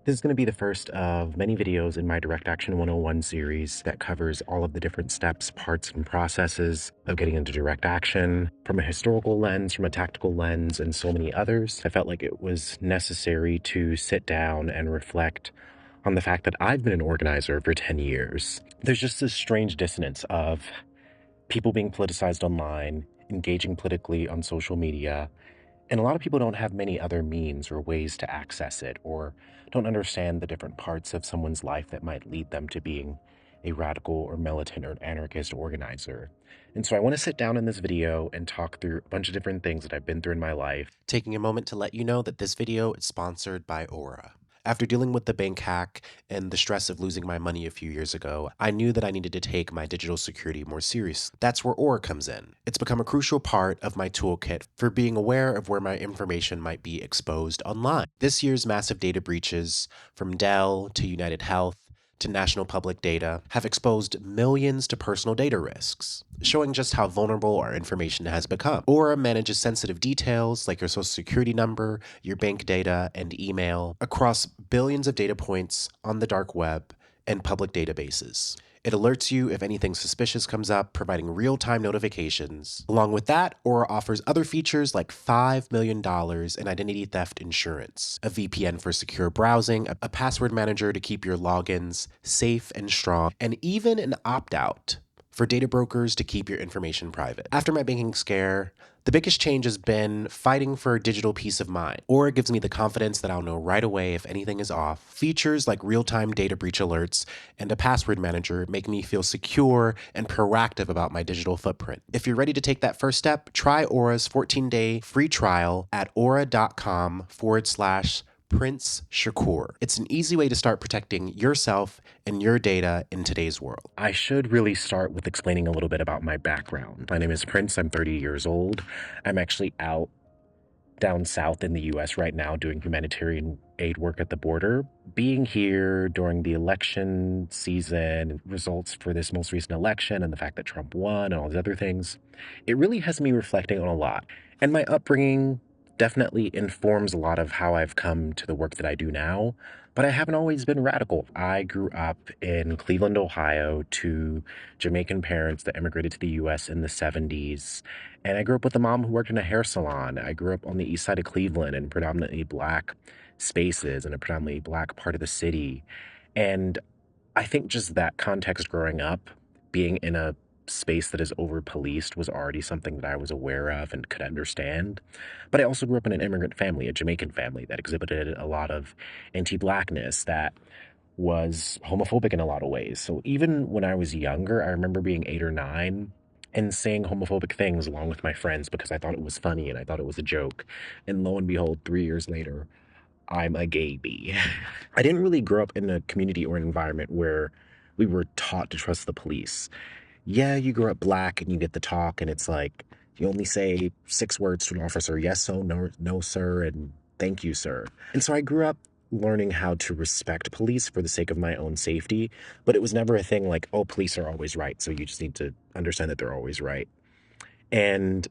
This is going to be the first of many videos in my Direct Action 101 series that covers all of the different steps, parts, and processes of getting into direct action from a historical lens, from a tactical lens, and so many others. I felt like it was necessary to sit down and reflect on the fact that I've been an organizer for 10 years. There's just this strange dissonance of people being politicized online, engaging politically on social media, and a lot of people don't have many other means or ways to access it, or don't understand the different parts of someone's life that might lead them to being a radical or militant or anarchist organizer. And so I want to sit down in this video and talk through a bunch of different things that I've been through in my life. Taking a moment to let you know that this video is sponsored by Aura. After dealing with the bank hack and the stress of losing my money a few years ago, I knew that I needed to take my digital security more seriously. That's where Aura comes in. It's become a crucial part of my toolkit for being aware of where my information might be exposed online. This year's massive data breaches, from Dell to United Health to National Public Data, have exposed millions to personal data risks, showing just how vulnerable our information has become. Aura manages sensitive details like your social security number, your bank data, and email across billions of data points on the dark web and public databases. It alerts you if anything suspicious comes up, providing real-time notifications. Along with that, Aura offers other features like $5 million in identity theft insurance, a VPN for secure browsing, a password manager to keep your logins safe and strong, and even an opt-out for data brokers to keep your information private. After my banking scare, the biggest change has been fighting for digital peace of mind. Aura gives me the confidence that I'll know right away if anything is off. Features like real-time data breach alerts and a password manager make me feel secure and proactive about my digital footprint. If you're ready to take that first step, try Aura's 14-day free trial at aura.com/Prince Shakur. It's an easy way to start protecting yourself and your data in today's world. I should really start with explaining a little bit about my background. My name is Prince. I'm 30 years old. I'm actually out down south in the U.S. right now doing humanitarian aid work at the border. Being here during the election season, results for this most recent election, and the fact that Trump won and all these other things, it really has me reflecting on a lot. And my upbringing definitely informs a lot of how I've come to the work that I do now, but I haven't always been radical. I grew up in Cleveland, Ohio, to Jamaican parents that immigrated to the U.S. in the 70s. And I grew up with a mom who worked in a hair salon. I grew up on the east side of Cleveland in predominantly Black spaces in a predominantly Black part of the city. And I think just that context growing up, being in a space that is over policed, was already something that I was aware of and could understand. But I also grew up in an immigrant family, a Jamaican family that exhibited a lot of anti-Blackness, that was homophobic in a lot of ways. So even when I was younger, I remember being 8 or 9 and saying homophobic things along with my friends because I thought it was funny and I thought it was a joke. And lo and behold, 3 years later, I'm a gay bee. I didn't really grow up in a community or an environment where we were taught to trust the police. Yeah, you grow up Black and you get the talk, and it's like you only say 6 words to an officer: yes, so, no, no, sir, and thank you, sir. And so I grew up learning how to respect police for the sake of my own safety, but it was never a thing like, oh, police are always right, so you just need to understand that they're always right. And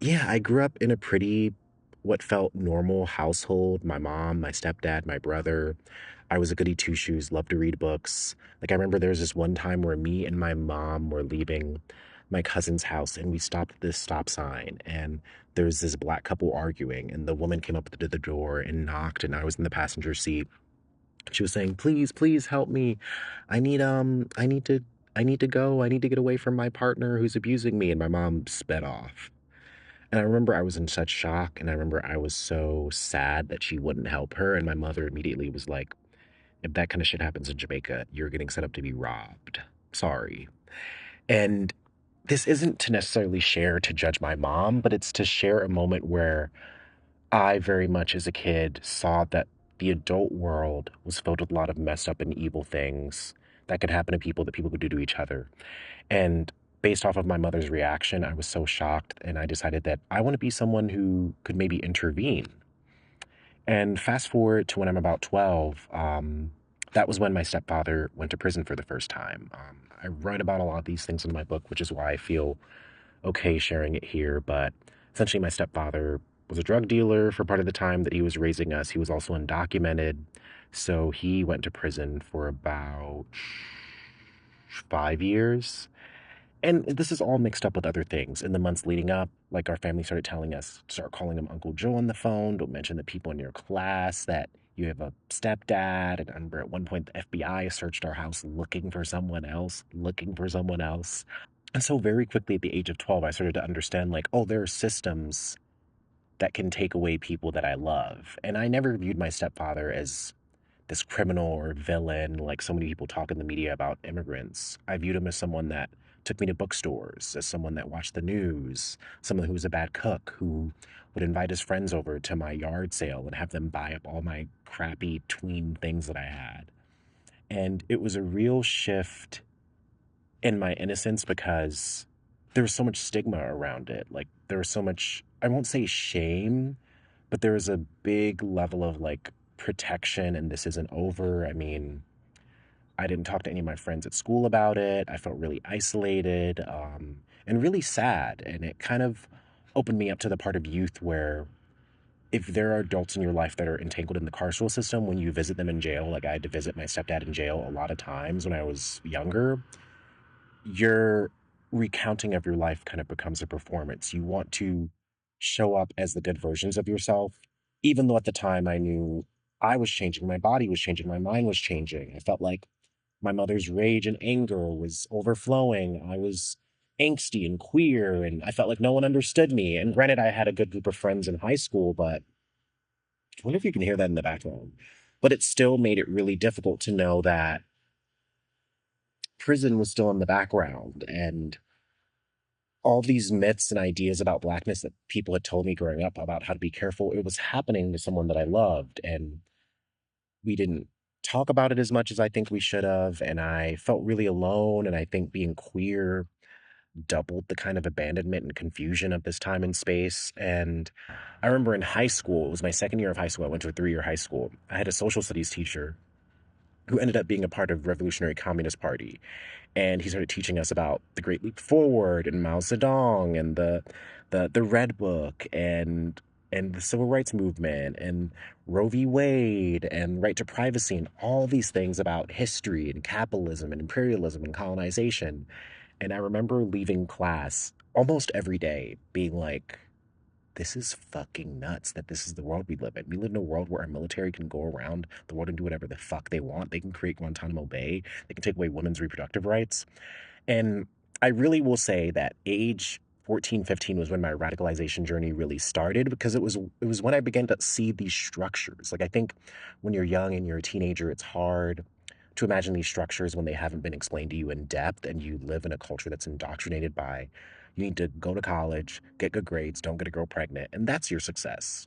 yeah, I grew up in a pretty, what felt normal household. My mom, my stepdad, my brother. I was a goody two shoes, loved to read books. Like, I remember there was this one time where me and my mom were leaving my cousin's house and we stopped at this stop sign, and there was this Black couple arguing, and the woman came up to the door and knocked, and I was in the passenger seat. She was saying, please, please help me. I need, I need to, I need to go. I need to get away from my partner who's abusing me. And my mom sped off. And I remember I was in such shock, and I remember I was so sad that she wouldn't help her. And my mother immediately was like, if that kind of shit happens in Jamaica, you're getting set up to be robbed. Sorry. And this isn't to necessarily share to judge my mom, but it's to share a moment where I very much as a kid saw that the adult world was filled with a lot of messed up and evil things that could happen to people, that people could do to each other. And based off of my mother's reaction, I was so shocked, and I decided that I want to be someone who could maybe intervene. And fast forward to when I'm about 12, that was when my stepfather went to prison for the first time. I write about a lot of these things in my book, which is why I feel okay sharing it here. But essentially, my stepfather was a drug dealer for part of the time that he was raising us. He was also undocumented, So he went to prison for about 5 years. And this is all mixed up with other things. In the months leading up, like our family started telling us, start calling him Uncle Joe on the phone. Don't mention the people in your class that you have a stepdad. And I remember at one point the FBI searched our house looking for someone else, looking for someone else. And so very quickly at the age of 12, I started to understand like, oh, there are systems that can take away people that I love. And I never viewed my stepfather as this criminal or villain, like so many people talk in the media about immigrants. I viewed him as someone that took me to bookstores, as someone that watched the news, someone who was a bad cook, who would invite his friends over to my yard sale and have them buy up all my crappy tween things that I had. And it was a real shift in my innocence because there was so much stigma around it. Like there was so much, I won't say shame, but there was a big level of like protection and this isn't over. I mean, I didn't talk to any of my friends at school about it. I felt really isolated and really sad. And it kind of opened me up to the part of youth where if there are adults in your life that are entangled in the carceral system, when you visit them in jail, like I had to visit my stepdad in jail a lot of times when I was younger, your recounting of your life kind of becomes a performance. You want to show up as the good versions of yourself, even though at the time I knew I was changing, my body was changing, my mind was changing. I felt like my mother's rage and anger was overflowing. I was angsty and queer, and I felt like no one understood me. And granted, I had a good group of friends in high school, but I wonder if you can hear that in the background. But it still made it really difficult to know that prison was still in the background and all these myths and ideas about blackness that people had told me growing up about how to be careful, it was happening to someone that I loved. And we didn't talk about it as much as I think we should have. And I felt really alone. And I think being queer doubled the kind of abandonment and confusion of this time and space. And I remember in high school, it was my second year of high school. I went to a 3-year high school. I had a social studies teacher who ended up being a part of Revolutionary Communist Party, and he started teaching us about the Great Leap Forward and Mao Zedong and the Red Book and the Civil Rights Movement and Roe v. Wade and right to privacy and all these things about history and capitalism and imperialism and colonization. And I remember leaving class almost every day being like, this is fucking nuts that this is the world we live in. We live in a world where our military can go around the world and do whatever the fuck they want. They can create Guantanamo Bay. They can take away women's reproductive rights. And I really will say that age 14, 15 was when my radicalization journey really started because it was when I began to see these structures. Like I think when you're young and you're a teenager, it's hard to imagine these structures when they haven't been explained to you in depth and you live in a culture that's indoctrinated by you need to go to college, get good grades, don't get a girl pregnant, and that's your success.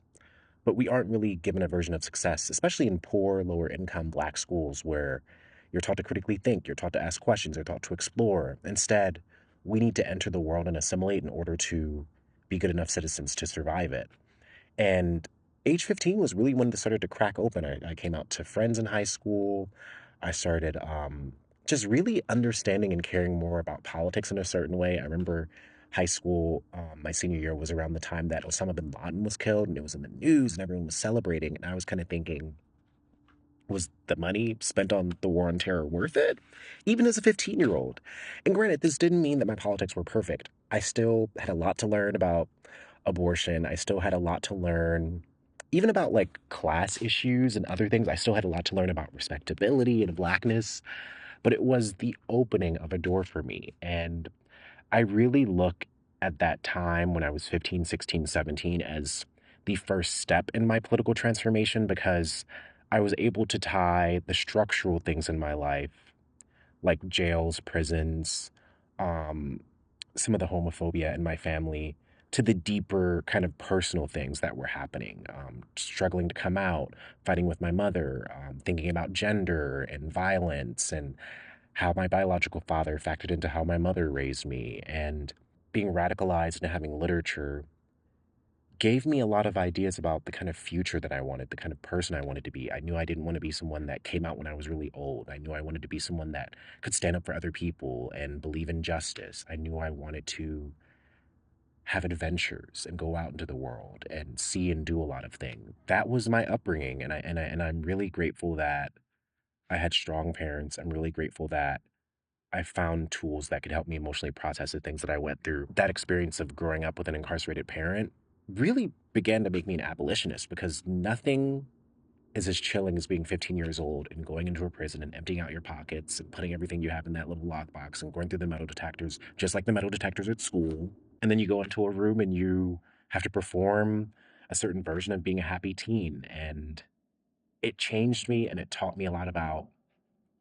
But we aren't really given a version of success, especially in poor, lower income black schools where you're taught to critically think, you're taught to ask questions, you're taught to explore. Instead, we need to enter the world and assimilate in order to be good enough citizens to survive it. And age 15 was really when this started to crack open. I came out to friends in high school. I started just really understanding and caring more about politics in a certain way. I remember high school, my senior year was around the time that Osama bin Laden was killed and it was in the news and everyone was celebrating. And I was kind of thinking, was the money spent on the war on terror worth it? Even as a 15-year-old. And granted, this didn't mean that my politics were perfect. I still had a lot to learn about abortion. I still had a lot to learn, even about like class issues and other things. I still had a lot to learn about respectability and blackness, but it was the opening of a door for me. And I really look at that time when I was 15, 16, 17 as the first step in my political transformation because I was able to tie the structural things in my life, like jails, prisons, um, some of the homophobia in my family, to the deeper kind of personal things that were happening. Struggling to come out, fighting with my mother, thinking about gender and violence and how my biological father factored into how my mother raised me, and being radicalized and having literature gave me a lot of ideas about the kind of future that I wanted, the kind of person I wanted to be. I knew I didn't want to be someone that came out when I was really old. I knew I wanted to be someone that could stand up for other people and believe in justice. I knew I wanted to have adventures and go out into the world and see and do a lot of things. That was my upbringing, and I'm really grateful that I had strong parents. I'm really grateful that I found tools that could help me emotionally process the things that I went through. That experience of growing up with an incarcerated parent really began to make me an abolitionist, because nothing is as chilling as being 15 years old and going into a prison and emptying out your pockets and putting everything you have in that little lockbox and going through the metal detectors, just like the metal detectors at school. And then you go into a room and you have to perform a certain version of being a happy teen. And it changed me, and it taught me a lot about,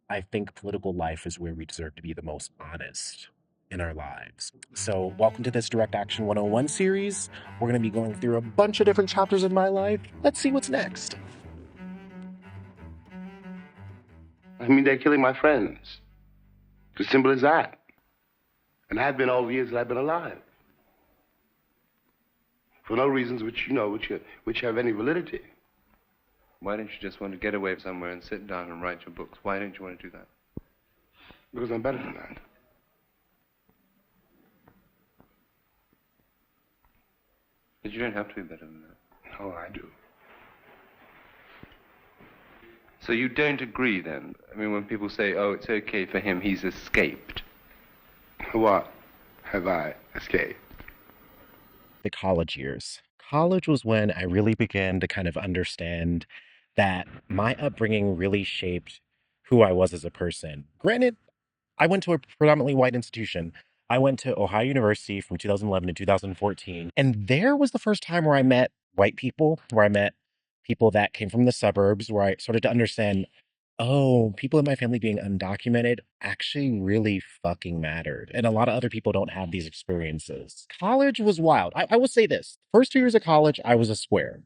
I think political life is where we deserve to be the most honest in our lives. So, welcome to this Direct Action 101 series. We're going to be going through a bunch of different chapters of my life. Let's see what's next. I mean, they're killing my friends. It's as simple as that. And have been all the years that I've been alive. For no reasons which have any validity. Why don't you just want to get away somewhere and sit down and write your books? Why don't you want to do that? Because I'm better than that. But you don't have to be better than that. Oh, I do. So you don't agree then? I mean, when people say, oh, it's okay for him, he's escaped. What have I escaped? The college years. College was when I really began to kind of understand that my upbringing really shaped who I was as a person. Granted, I went to a predominantly white institution. I went to Ohio University from 2011 to 2014. And there was the first time where I met white people, where I met people that came from the suburbs, where I started to understand, oh, people in my family being undocumented actually really fucking mattered. And a lot of other people don't have these experiences. College was wild. I will say this. First 2 years of college, I was a square.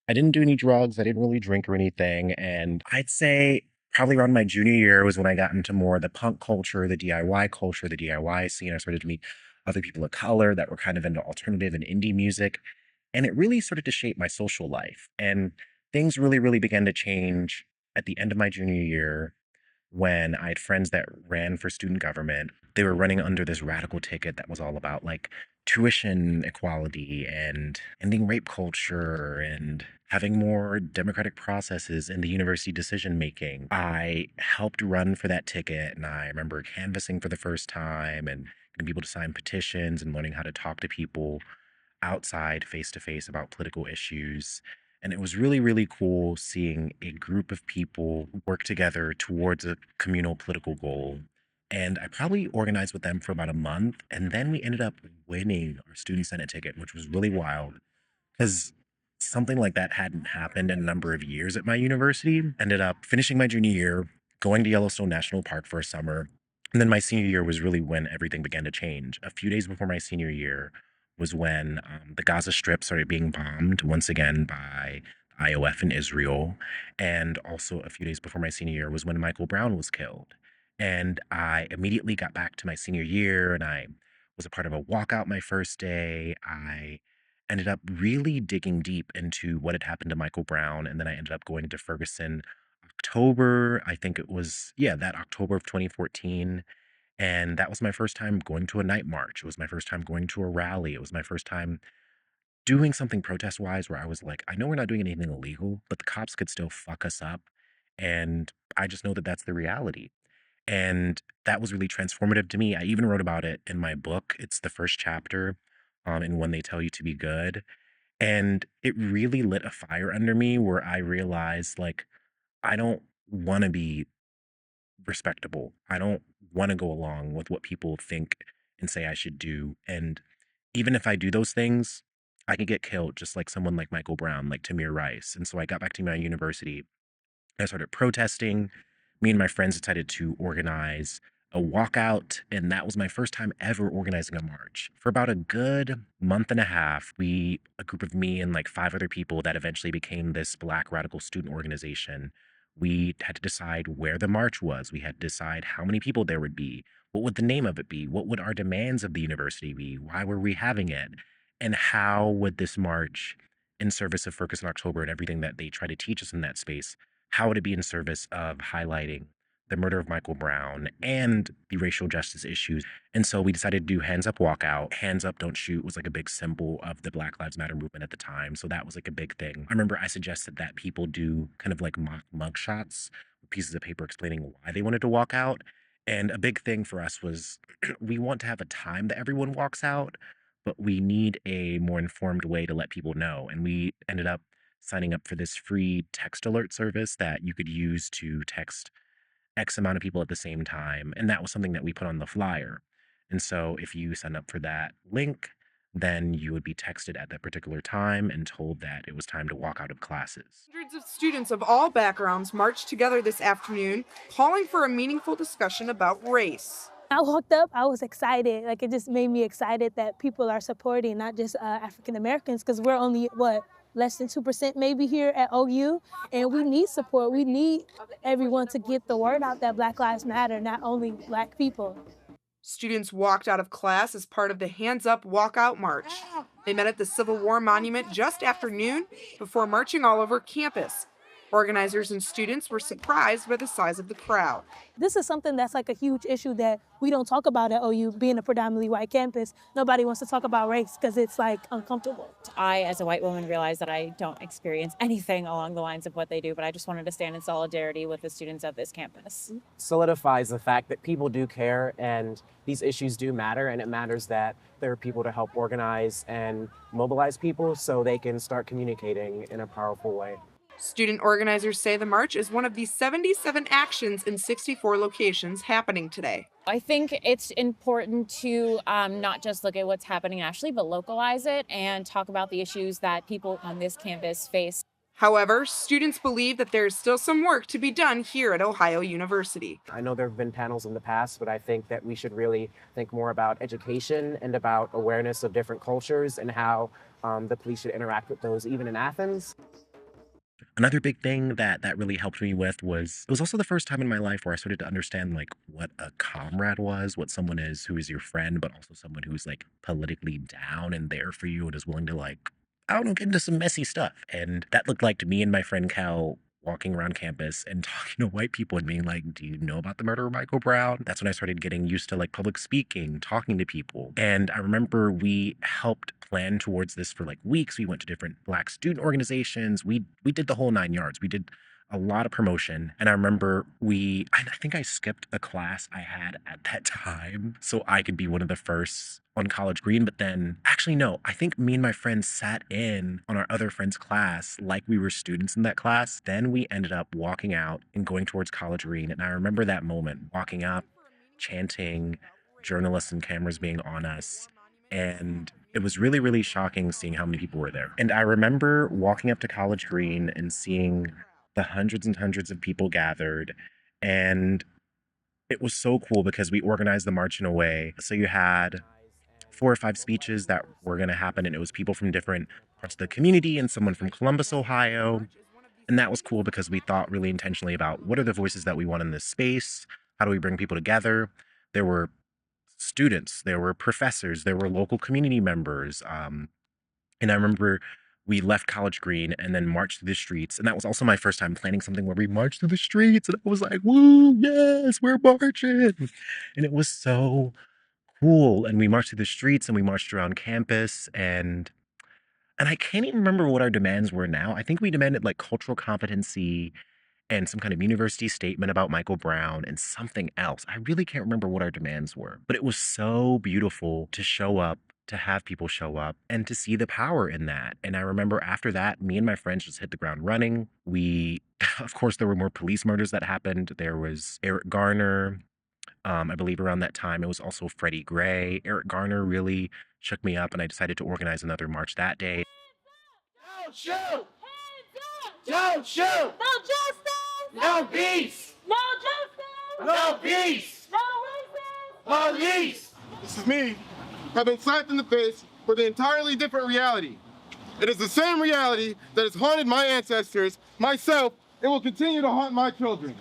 I didn't do any drugs. I didn't really drink or anything. And I'd say probably around my junior year was when I got into more of the punk culture, the DIY culture, the DIY scene. I started to meet other people of color that were kind of into alternative and indie music. And it really started to shape my social life. And things really, really began to change at the end of my junior year when I had friends that ran for student government. They were running under this radical ticket that was all about like tuition equality and ending rape culture and having more democratic processes in the university decision making. I helped run for that ticket, and I remember canvassing for the first time and getting people to sign petitions and learning how to talk to people outside face to face about political issues. And it was really, really cool seeing a group of people work together towards a communal political goal. And I probably organized with them for about a month. And then we ended up winning our student senate ticket, which was really wild because something like that hadn't happened in a number of years at my university. Ended up finishing my junior year, going to Yellowstone National Park for a summer. And then my senior year was really when everything began to change. A few days before my senior year was when the Gaza Strip started being bombed once again by IOF in Israel. And also a few days before my senior year was when Michael Brown was killed. And I immediately got back to my senior year, and I was a part of a walkout my first day. I ended up really digging deep into what had happened to Michael Brown. And then I ended up going to Ferguson October, I think it was, yeah, that October of 2014. And that was my first time going to a night march. It was my first time going to a rally. It was my first time doing something protest wise where I was like, I know we're not doing anything illegal, but the cops could still fuck us up. And I just know that that's the reality. And that was really transformative to me. I even wrote about it in my book. It's the first chapter, in When They Tell You to Be Good. And it really lit a fire under me where I realized, like, I don't want to be respectable. I don't want to go along with what people think and say I should do. And even if I do those things, I could get killed just like someone like Michael Brown, like Tamir Rice. And so I got back to my university. I started protesting. Me and my friends decided to organize a walkout, and that was my first time ever organizing a march. For about a good month and a half, a group of me and like five other people that eventually became this Black radical student organization, we had to decide where the march was. We had to decide how many people there would be. What would the name of it be? What would our demands of the university be? Why were we having it? And how would this march, in service of Ferguson October and everything that they try to teach us in that space, how would it be in service of highlighting the murder of Michael Brown and the racial justice issues. And so we decided to do Hands Up Walkout. Hands Up Don't Shoot was like a big symbol of the Black Lives Matter movement at the time. So that was like a big thing. I remember I suggested that people do kind of like mock mug shots with pieces of paper explaining why they wanted to walk out. And a big thing for us was we want to have a time that everyone walks out, but we need a more informed way to let people know. And we ended up signing up for this free text alert service that you could use to text X amount of people at the same time. And that was something that we put on the flyer. And so if you sign up for that link, then you would be texted at that particular time and told that it was time to walk out of classes. Hundreds of students of all backgrounds marched together this afternoon, calling for a meaningful discussion about race. I walked up, I was excited. Like, it just made me excited that people are supporting not just African Americans, because we're only, less than 2% maybe here at OU, and we need support. We need everyone to get the word out that Black Lives Matter, not only Black people. Students walked out of class as part of the Hands Up Walkout March. They met at the Civil War Monument just after noon before marching all over campus. Organizers and students were surprised by the size of the crowd. This is something that's like a huge issue that we don't talk about at OU, being a predominantly white campus. Nobody wants to talk about race because it's like uncomfortable. I, as a white woman, realized that I don't experience anything along the lines of what they do, but I just wanted to stand in solidarity with the students of this campus. Solidifies the fact that people do care and these issues do matter, and it matters that there are people to help organize and mobilize people so they can start communicating in a powerful way. Student organizers say the march is one of the 77 actions in 64 locations happening today. I think it's important to not just look at what's happening nationally, but localize it and talk about the issues that people on this campus face. However, students believe that there's still some work to be done here at Ohio University. I know there have been panels in the past, but I think that we should really think more about education and about awareness of different cultures and how the police should interact with those, even in Athens. Another big thing that really helped me with was, it was also the first time in my life where I started to understand like what a comrade was, what someone is who is your friend, but also someone who's like politically down and there for you and is willing to like, I don't know, get into some messy stuff. And that looked like to me and my friend Cal walking around campus and talking to white people and being like, do you know about the murder of Michael Brown? That's when I started getting used to like public speaking, talking to people. And I remember we helped plan towards this for like weeks. We went to different Black student organizations. We did the whole 9 yards. We did a lot of promotion. And I remember I think I skipped a class I had at that time so I could be one of the first on College Green. But then, actually, no, I think me and my friends sat in on our other friend's class like we were students in that class. Then we ended up walking out and going towards College Green. And I remember that moment, walking up, chanting, journalists and cameras being on us. And it was really, really shocking seeing how many people were there. And I remember walking up to College Green and seeing the hundreds and hundreds of people gathered. And it was so cool because we organized the march in a way. So you had 4 or 5 speeches that were going to happen, and it was people from different parts of the community and someone from Columbus, Ohio. And that was cool because we thought really intentionally about what are the voices that we want in this space? How do we bring people together? There were students, there were professors, there were local community members. And I remember we left College Green and then marched through the streets. And that was also my first time planning something where we marched through the streets. And I was like, woo, yes, we're marching. And it was so cool. And we marched through the streets and we marched around campus. And I can't even remember what our demands were now. I think we demanded like cultural competency and some kind of university statement about Michael Brown and something else. I really can't remember what our demands were. But it was so beautiful to show up, to have people show up, and to see the power in that. And I remember after that, me and my friends just hit the ground running. Of course, there were more police murders that happened. There was Eric Garner. I believe around that time, it was also Freddie Gray. Eric Garner really shook me up, and I decided to organize another march that day. Don't shoot! Don't shoot! No justice! No peace! No justice! No peace! No racist! Police! This is me. I've been slapped in the face with an entirely different reality. It is the same reality that has haunted my ancestors, myself, and will continue to haunt my children.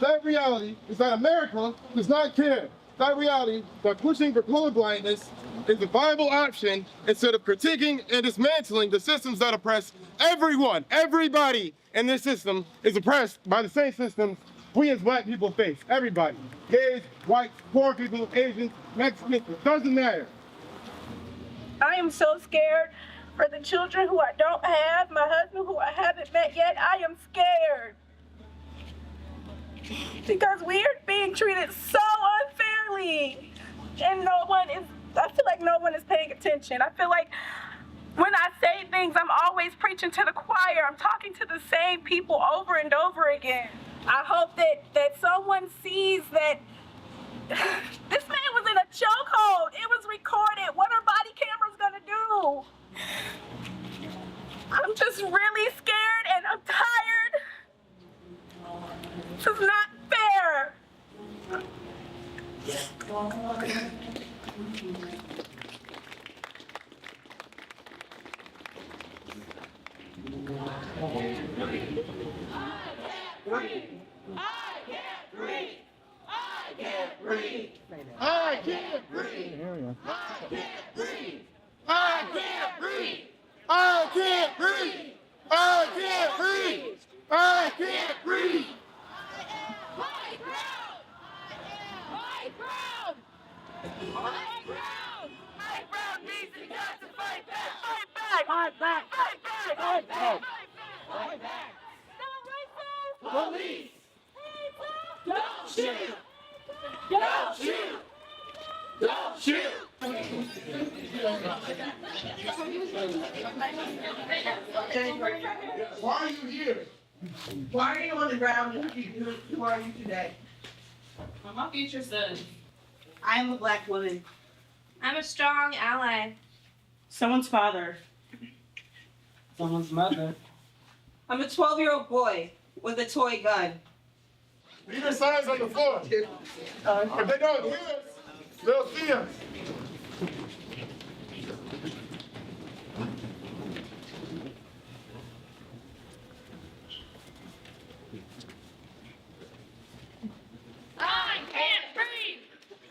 That reality is that America does not care. That reality that pushing for colorblindness is a viable option instead of critiquing and dismantling the systems that oppress everyone. Everybody in this system is oppressed by the same systems we as black people face. Everybody. Gays, whites, poor people, Asians, Mexicans, doesn't matter. I am so scared for the children who I don't have, my husband who I haven't met yet. I am scared. Because we are being treated so unfairly. And I feel like no one is paying attention. I feel like when I say things, I'm always preaching to the choir. I'm talking to the same people over and over again. I hope that someone sees that this man was in a chokehold. It was recorded. What are body cameras gonna do? I'm just really scared and I'm tired. This is not fair. Police! Don't shoot! Don't shoot! Don't shoot! Why are you here? Why are you on the ground? Who are you today? I'm my future son. I am a black woman. I'm a strong ally. Someone's father. Someone's mother. I'm a 12-year-old boy with a toy gun. Leave your signs on the floor. If they don't hear us, they'll see us. I can't breathe!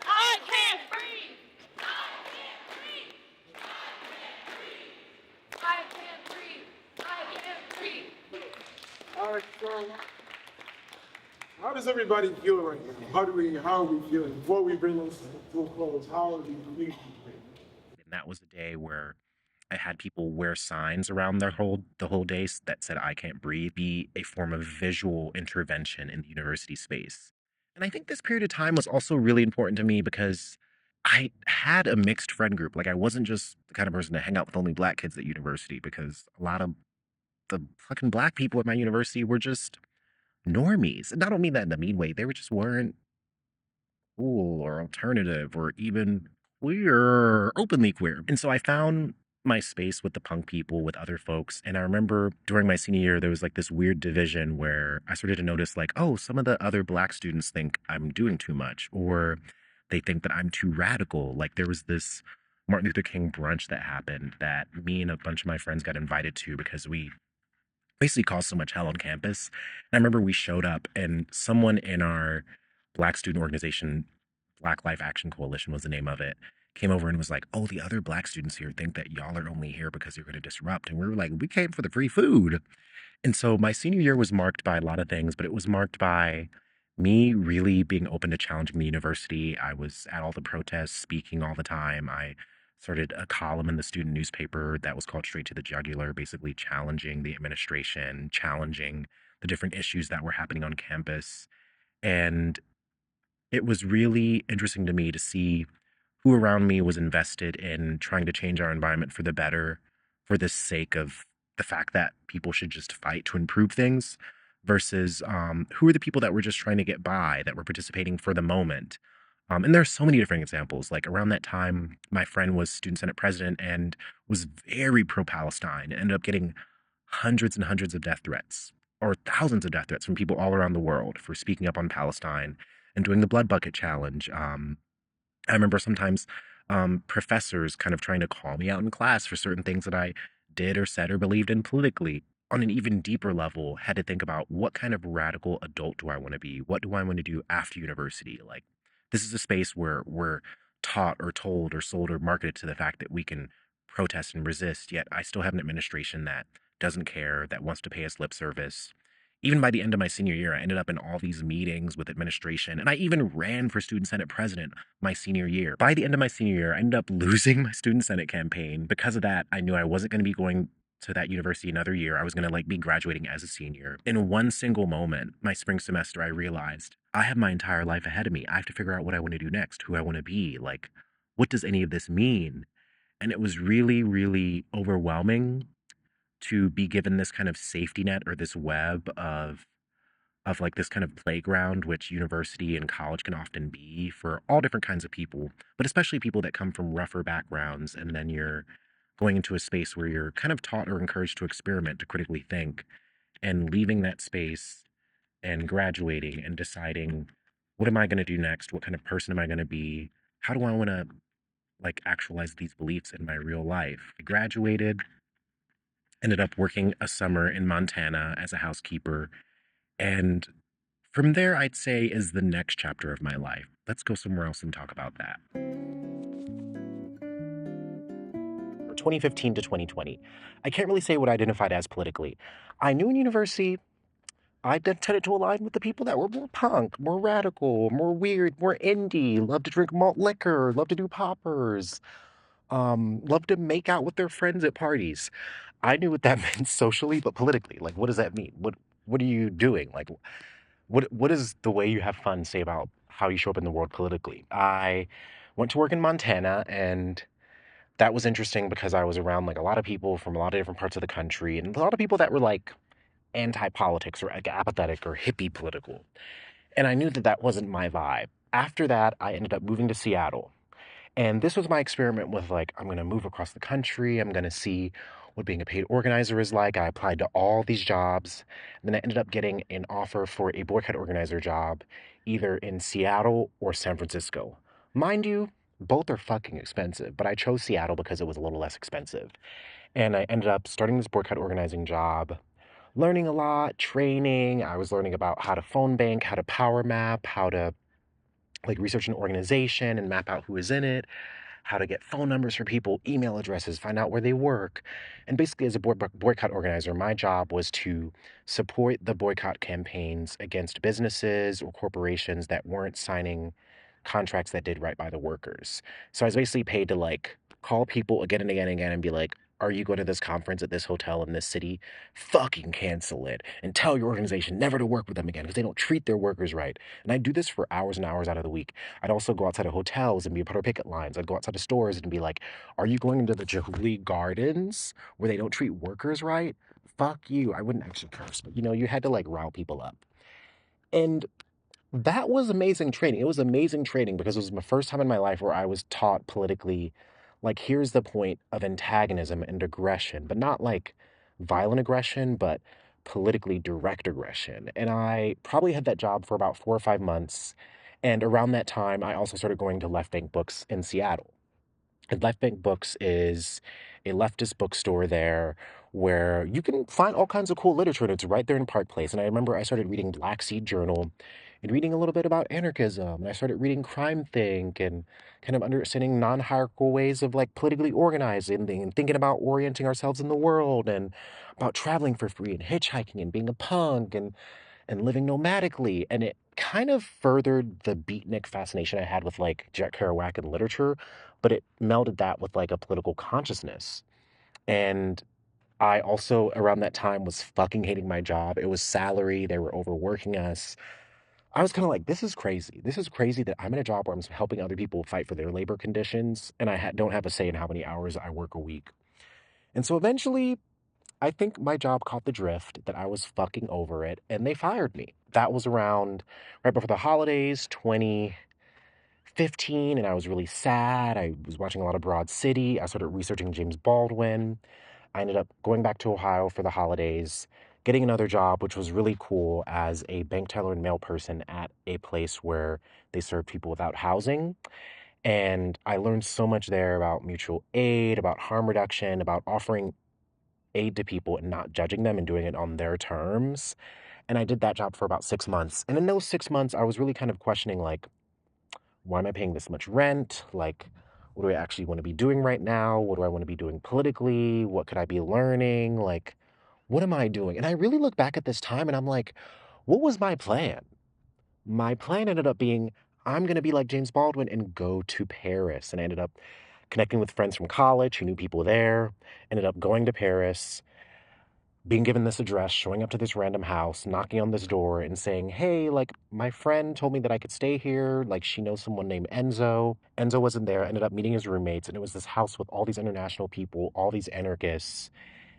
I can't breathe! I can't breathe! I can't breathe! I can't breathe! All right, so how does everybody feel right now? How are we feeling? Before we bring this to a close, how are we feeling? And that was the day where I had people wear signs around the whole day that said "I can't breathe," be a form of visual intervention in the university space. And I think this period of time was also really important to me because I had a mixed friend group. Like I wasn't just the kind of person to hang out with only black kids at university, because a lot of the fucking black people at my university were just normies. And I don't mean that in a mean way. They just weren't cool or alternative or even queer, openly queer. And so I found my space with the punk people, with other folks. And I remember during my senior year, there was like this weird division where I started to notice like, oh, some of the other black students think I'm doing too much, or they think that I'm too radical. Like there was this Martin Luther King brunch that happened that me and a bunch of my friends got invited to because we basically caused so much hell on campus. And I remember we showed up and someone in our black student organization, Black Life Action Coalition was the name of it, came over and was like, oh, the other black students here think that y'all are only here because you're going to disrupt. And we were like, we came for the free food. And so my senior year was marked by a lot of things, but it was marked by me really being open to challenging the university. I was at all the protests, speaking all the time. I started a column in the student newspaper that was called Straight to the Jugular, basically challenging the administration, challenging the different issues that were happening on campus. And it was really interesting to me to see who around me was invested in trying to change our environment for the better, for the sake of the fact that people should just fight to improve things, versus who are the people that were just trying to get by, that were participating for the moment. And there are so many different examples. Like around that time, my friend was student senate president and was very pro-Palestine, and ended up getting hundreds and hundreds of death threats, or thousands of death threats from people all around the world for speaking up on Palestine and doing the blood bucket challenge. I remember sometimes professors kind of trying to call me out in class for certain things that I did or said or believed in politically. On an even deeper level, had to think about what kind of radical adult do I want to be? What do I want to do after university? Like, this is a space where we're taught or told or sold or marketed to the fact that we can protest and resist, yet I still have an administration that doesn't care, that wants to pay us lip service. Even by the end of my senior year, I ended up in all these meetings with administration, and I even ran for student senate president my senior year. By the end of my senior year, I ended up losing my student senate campaign. Because of that, I knew I wasn't going to be going to that university another year. I was going to be graduating as a senior. In one single moment, my spring semester, I realized I have my entire life ahead of me. I have to figure out what I want to do next, who I want to be. Like, what does any of this mean? And it was really, really overwhelming to be given this kind of safety net or this web of like this kind of playground, which university and college can often be for all different kinds of people, but especially people that come from rougher backgrounds. And then you're going into a space where you're kind of taught or encouraged to experiment, to critically think, and leaving that space and graduating and deciding, what am I going to do next? What kind of person am I going to be? How do I want to actualize these beliefs in my real life? I graduated, ended up working a summer in Montana as a housekeeper. And from there, I'd say is the next chapter of my life. Let's go somewhere else and talk about that. 2015 to 2020. I can't really say what I identified as politically. I knew in university, I tended to align with the people that were more punk, more radical, more weird, more indie, love to drink malt liquor, love to do poppers, love to make out with their friends at parties. I knew what that meant socially, but politically, like, what does that mean? What are you doing? Like, what does the way you have fun say about how you show up in the world politically? I went to work in Montana, and that was interesting because I was around like a lot of people from a lot of different parts of the country, and a lot of people that were like anti-politics or like apathetic or hippie political. And I knew that that wasn't my vibe. After that, I ended up moving to Seattle. And this was my experiment with like, I'm going to move across the country. I'm going to see what being a paid organizer is like. I applied to all these jobs. And then I ended up getting an offer for a boycott organizer job, either in Seattle or San Francisco. Mind you, both are fucking expensive, but I chose Seattle because it was a little less expensive. And I ended up starting this boycott organizing job, learning a lot, training. I was learning about how to phone bank, how to power map, how to like research an organization and map out who is in it, how to get phone numbers for people, email addresses, find out where they work. And basically, as a boycott organizer, my job was to support the boycott campaigns against businesses or corporations that weren't signing contracts that did right by the workers. So I was basically paid to like call people again and again and again and be like, are you going to this conference at this hotel in this city? Fucking cancel it and tell your organization never to work with them again because they don't treat their workers right. And I do this for hours and hours out of the week. I'd also go outside of hotels and be a part of picket lines. I'd go outside of stores and be like, are you going into the Jolie Gardens where they don't treat workers right? Fuck you. I wouldn't actually curse, but you had to like rile people up. And that was amazing training. It was amazing training because it was my first time in my life where I was taught politically, like, here's the point of antagonism and aggression, but not like violent aggression, but politically direct aggression. And I probably had that job for about 4 or 5 months. And around that time, I also started going to Left Bank Books in Seattle. And Left Bank Books is a leftist bookstore there where you can find all kinds of cool literature. And it's right there in Park Place. And I remember I started reading Black Seed Journal and reading a little bit about anarchism. And I started reading Crime Think and kind of understanding non-hierarchical ways of like politically organizing and thinking about orienting ourselves in the world and about traveling for free and hitchhiking and being a punk and living nomadically. And it kind of furthered the beatnik fascination I had with like Jack Kerouac and literature, but it melded that with like a political consciousness. And I also, around that time, was fucking hating my job. It was salary. They were overworking us. I was kind of like, this is crazy. This is crazy that I'm in a job where I'm helping other people fight for their labor conditions, and I don't have a say in how many hours I work a week. And so eventually, I think my job caught the drift that I was fucking over it, and they fired me. That was around right before the holidays, 2015, and I was really sad. I was watching a lot of Broad City. I started researching James Baldwin. I ended up going back to Ohio for the holidays, getting another job, which was really cool as a bank teller and mail person at a place where they serve people without housing. And I learned so much there about mutual aid, about harm reduction, about offering aid to people and not judging them and doing it on their terms. And I did that job for about 6 months. And in those 6 months, I was really kind of questioning, like, why am I paying this much rent? Like, what do I actually want to be doing right now? What do I want to be doing politically? What could I be learning? Like, What am I doing? And I really look back at this time and I'm like, what was my plan? My plan ended up being, I'm going to be like James Baldwin and go to Paris. And I ended up connecting with friends from college who knew people there, ended up going to Paris, being given this address, showing up to this random house, knocking on this door and saying, hey, like, my friend told me that I could stay here. Like, she knows someone named Enzo. Enzo wasn't there. I ended up meeting his roommates, and it was this house with all these international people, all these anarchists.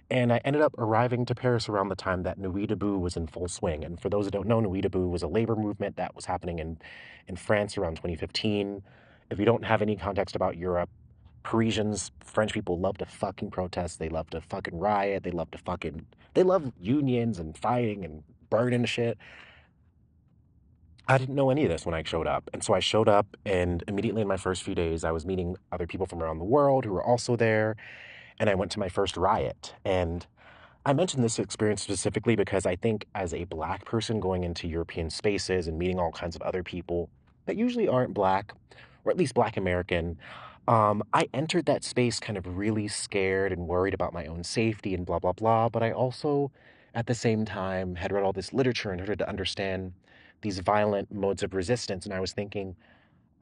And I ended up arriving to Paris around the time that Nuit Debout was in full swing. And for those who don't know, Nuit Debout was a labor movement that was happening in France around 2015. If you don't have any context about Europe, Parisians, French people love to fucking protest. They love to fucking riot. They love unions and fighting and burning shit. I didn't know any of this when I showed up. And so I showed up, and immediately in my first few days, I was meeting other people from around the world who were also there. And I went to my first riot. And I mentioned this experience specifically because I think as a Black person going into European spaces and meeting all kinds of other people that usually aren't Black, or at least Black American, I entered that space kind of really scared and worried about my own safety and blah, blah, blah. But I also, at the same time, had read all this literature and started to understand these violent modes of resistance. And I was thinking,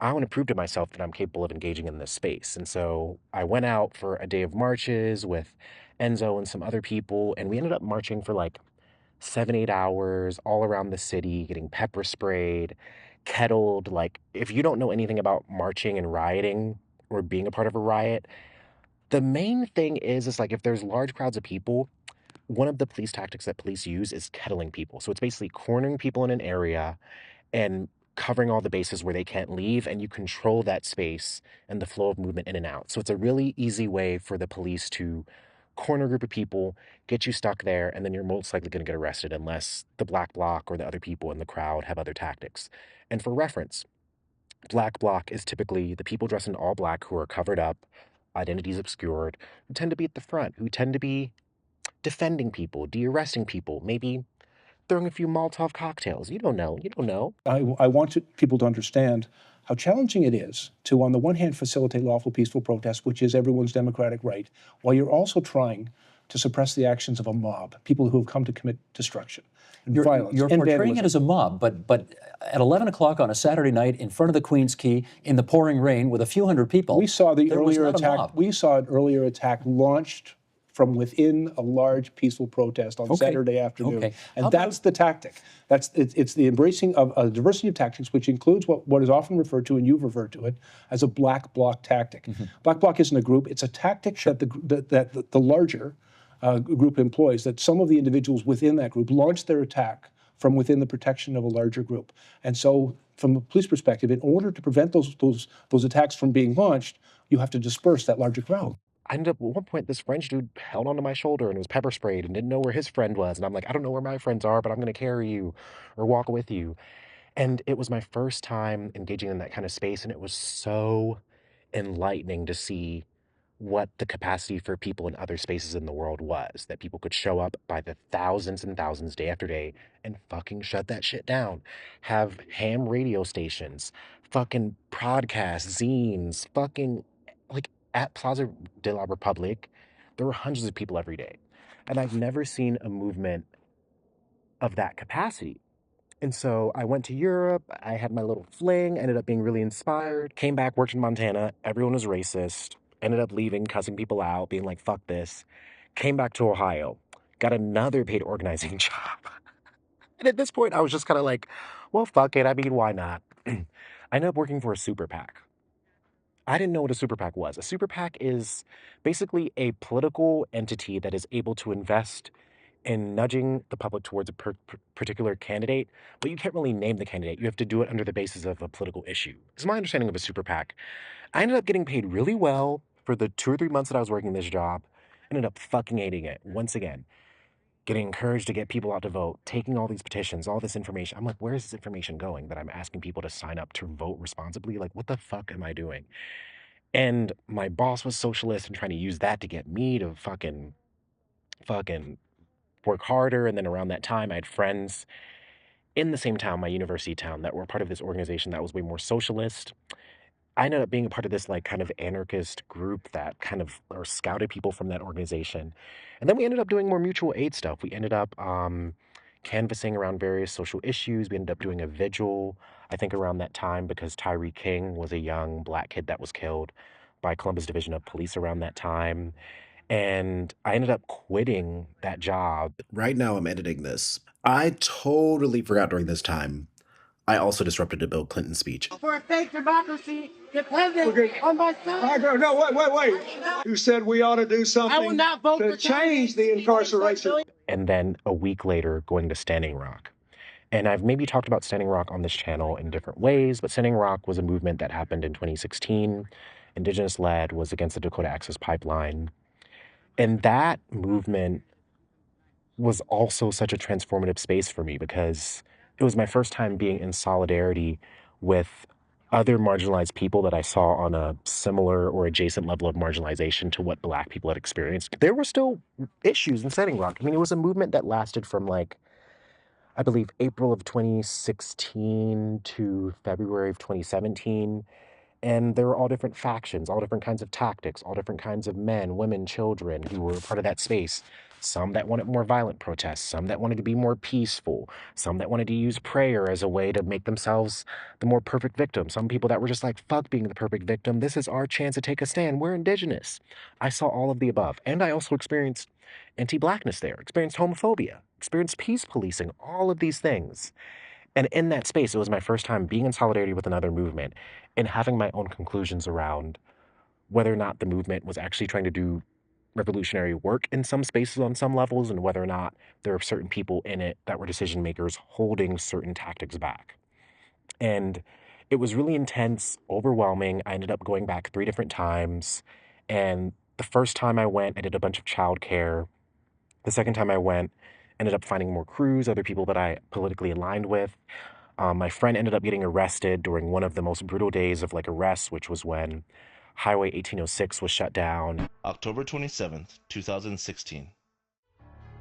I want to prove to myself that I'm capable of engaging in this space. And so I went out for a day of marches with Enzo and some other people, and we ended up marching for like 7, 8 hours all around the city, getting pepper sprayed, kettled. Like, if you don't know anything about marching and rioting or being a part of a riot, the main thing is like if there's large crowds of people, one of the police tactics that police use is kettling people. So it's basically cornering people in an area and covering all the bases where they can't leave, and you control that space and the flow of movement in and out. So it's a really easy way for the police to corner a group of people, get you stuck there, and then you're most likely going to get arrested unless the Black Bloc or the other people in the crowd have other tactics. And for reference, Black Bloc is typically the people dressed in all black who are covered up, identities obscured, who tend to be at the front, who tend to be defending people, de-arresting people, maybe throwing a few Molotov cocktails. You don't know. You don't know. I want people to understand how challenging it is to, on the one hand, facilitate lawful, peaceful protest, which is everyone's democratic right, while you're also trying to suppress the actions of a mob, people who have come to commit destruction and violence. You're portraying it as a mob, but at 11 o'clock on a Saturday night in front of the Queen's Quay in the pouring rain with a few hundred people, we saw the earlier attack. We saw an earlier attack launched from within a large peaceful protest on Saturday afternoon. And that's the tactic. It's the embracing of a diversity of tactics, which includes what is often referred to, and you've referred to it, as a Black Bloc tactic. Black Bloc isn't a group, it's a tactic that the larger group employs, that some of the individuals within that group launch their attack from within the protection of a larger group. And so from a police perspective, in order to prevent those attacks from being launched, you have to disperse that larger crowd. I ended up, at one point, this French dude held onto my shoulder and was pepper sprayed and didn't know where his friend was. And I'm like, I don't know where my friends are, but I'm going to carry you or walk with you. And it was my first time engaging in that kind of space. And it was so enlightening to see what the capacity for people in other spaces in the world was, that people could show up by the thousands and thousands day after day and fucking shut that shit down. Have ham radio stations, fucking podcasts, zines, fucking, like, at Plaza de la Republique, there were hundreds of people every day. And I've never seen a movement of that capacity. And so I went to Europe, I had my little fling, ended up being really inspired, came back, worked in Montana, everyone was racist, ended up leaving, cussing people out, being like, fuck this. Came back to Ohio, got another paid organizing job. And at this point, I was just kind of like, well, fuck it. I mean, why not? I ended up working for a super PAC. I didn't know what a super PAC was. A super PAC is basically a political entity that is able to invest in nudging the public towards a particular candidate, but you can't really name the candidate. You have to do it under the basis of a political issue. This is my understanding of a super PAC. I ended up getting paid really well for the 2 or 3 months that I was working this job. Ended up fucking hating it once again. Getting encouraged to get people out to vote, taking all these petitions, all this information. I'm like, where is this information going that I'm asking people to sign up to vote responsibly? Like, what the fuck am I doing? And my boss was socialist and trying to use that to get me to fucking work harder. And then around that time, I had friends in the same town, my university town, that were part of this organization that was way more socialist. I ended up being a part of this like kind of anarchist group that kind of or scouted people from that organization. And then we ended up doing more mutual aid stuff. We ended up canvassing around various social issues. We ended up doing a vigil, I think around that time, because Tyree King was a young black kid that was killed by Columbus Division of Police around that time. And I ended up quitting that job. Right now, I'm editing this. I totally forgot during this time. I also disrupted a Bill Clinton speech. For a fake democracy dependent on myself. No, wait. You said we ought to do something. I will not vote to change the incarceration. And then a week later, going to Standing Rock. And I've maybe talked about Standing Rock on this channel in different ways, but Standing Rock was a movement that happened in 2016. Indigenous-led, was against the Dakota Access Pipeline. And that movement was also such a transformative space for me because it was my first time being in solidarity with other marginalized people that I saw on a similar or adjacent level of marginalization to what Black people had experienced. There were still issues in Standing Rock. I mean, it was a movement that lasted from like, I believe, April of 2016 to February of 2017. And there were all different factions, all different kinds of tactics, all different kinds of men, women, children who were part of that space. Some that wanted more violent protests, some that wanted to be more peaceful, some that wanted to use prayer as a way to make themselves the more perfect victim. Some people that were just like, fuck being the perfect victim. This is our chance to take a stand. We're indigenous. I saw all of the above. And I also experienced anti-Blackness there, experienced homophobia, experienced peace policing, all of these things. And in that space, it was my first time being in solidarity with another movement and having my own conclusions around whether or not the movement was actually trying to do revolutionary work in some spaces on some levels and whether or not there are certain people in it that were decision makers holding certain tactics back. And it was really intense, overwhelming. I ended up going back 3 different times. And the first time I went, I did a bunch of childcare. The second time I went, ended up finding more crews, other people that I politically aligned with. My friend ended up getting arrested during one of the most brutal days of like arrests, which was when Highway 1806 was shut down. October 27th, 2016.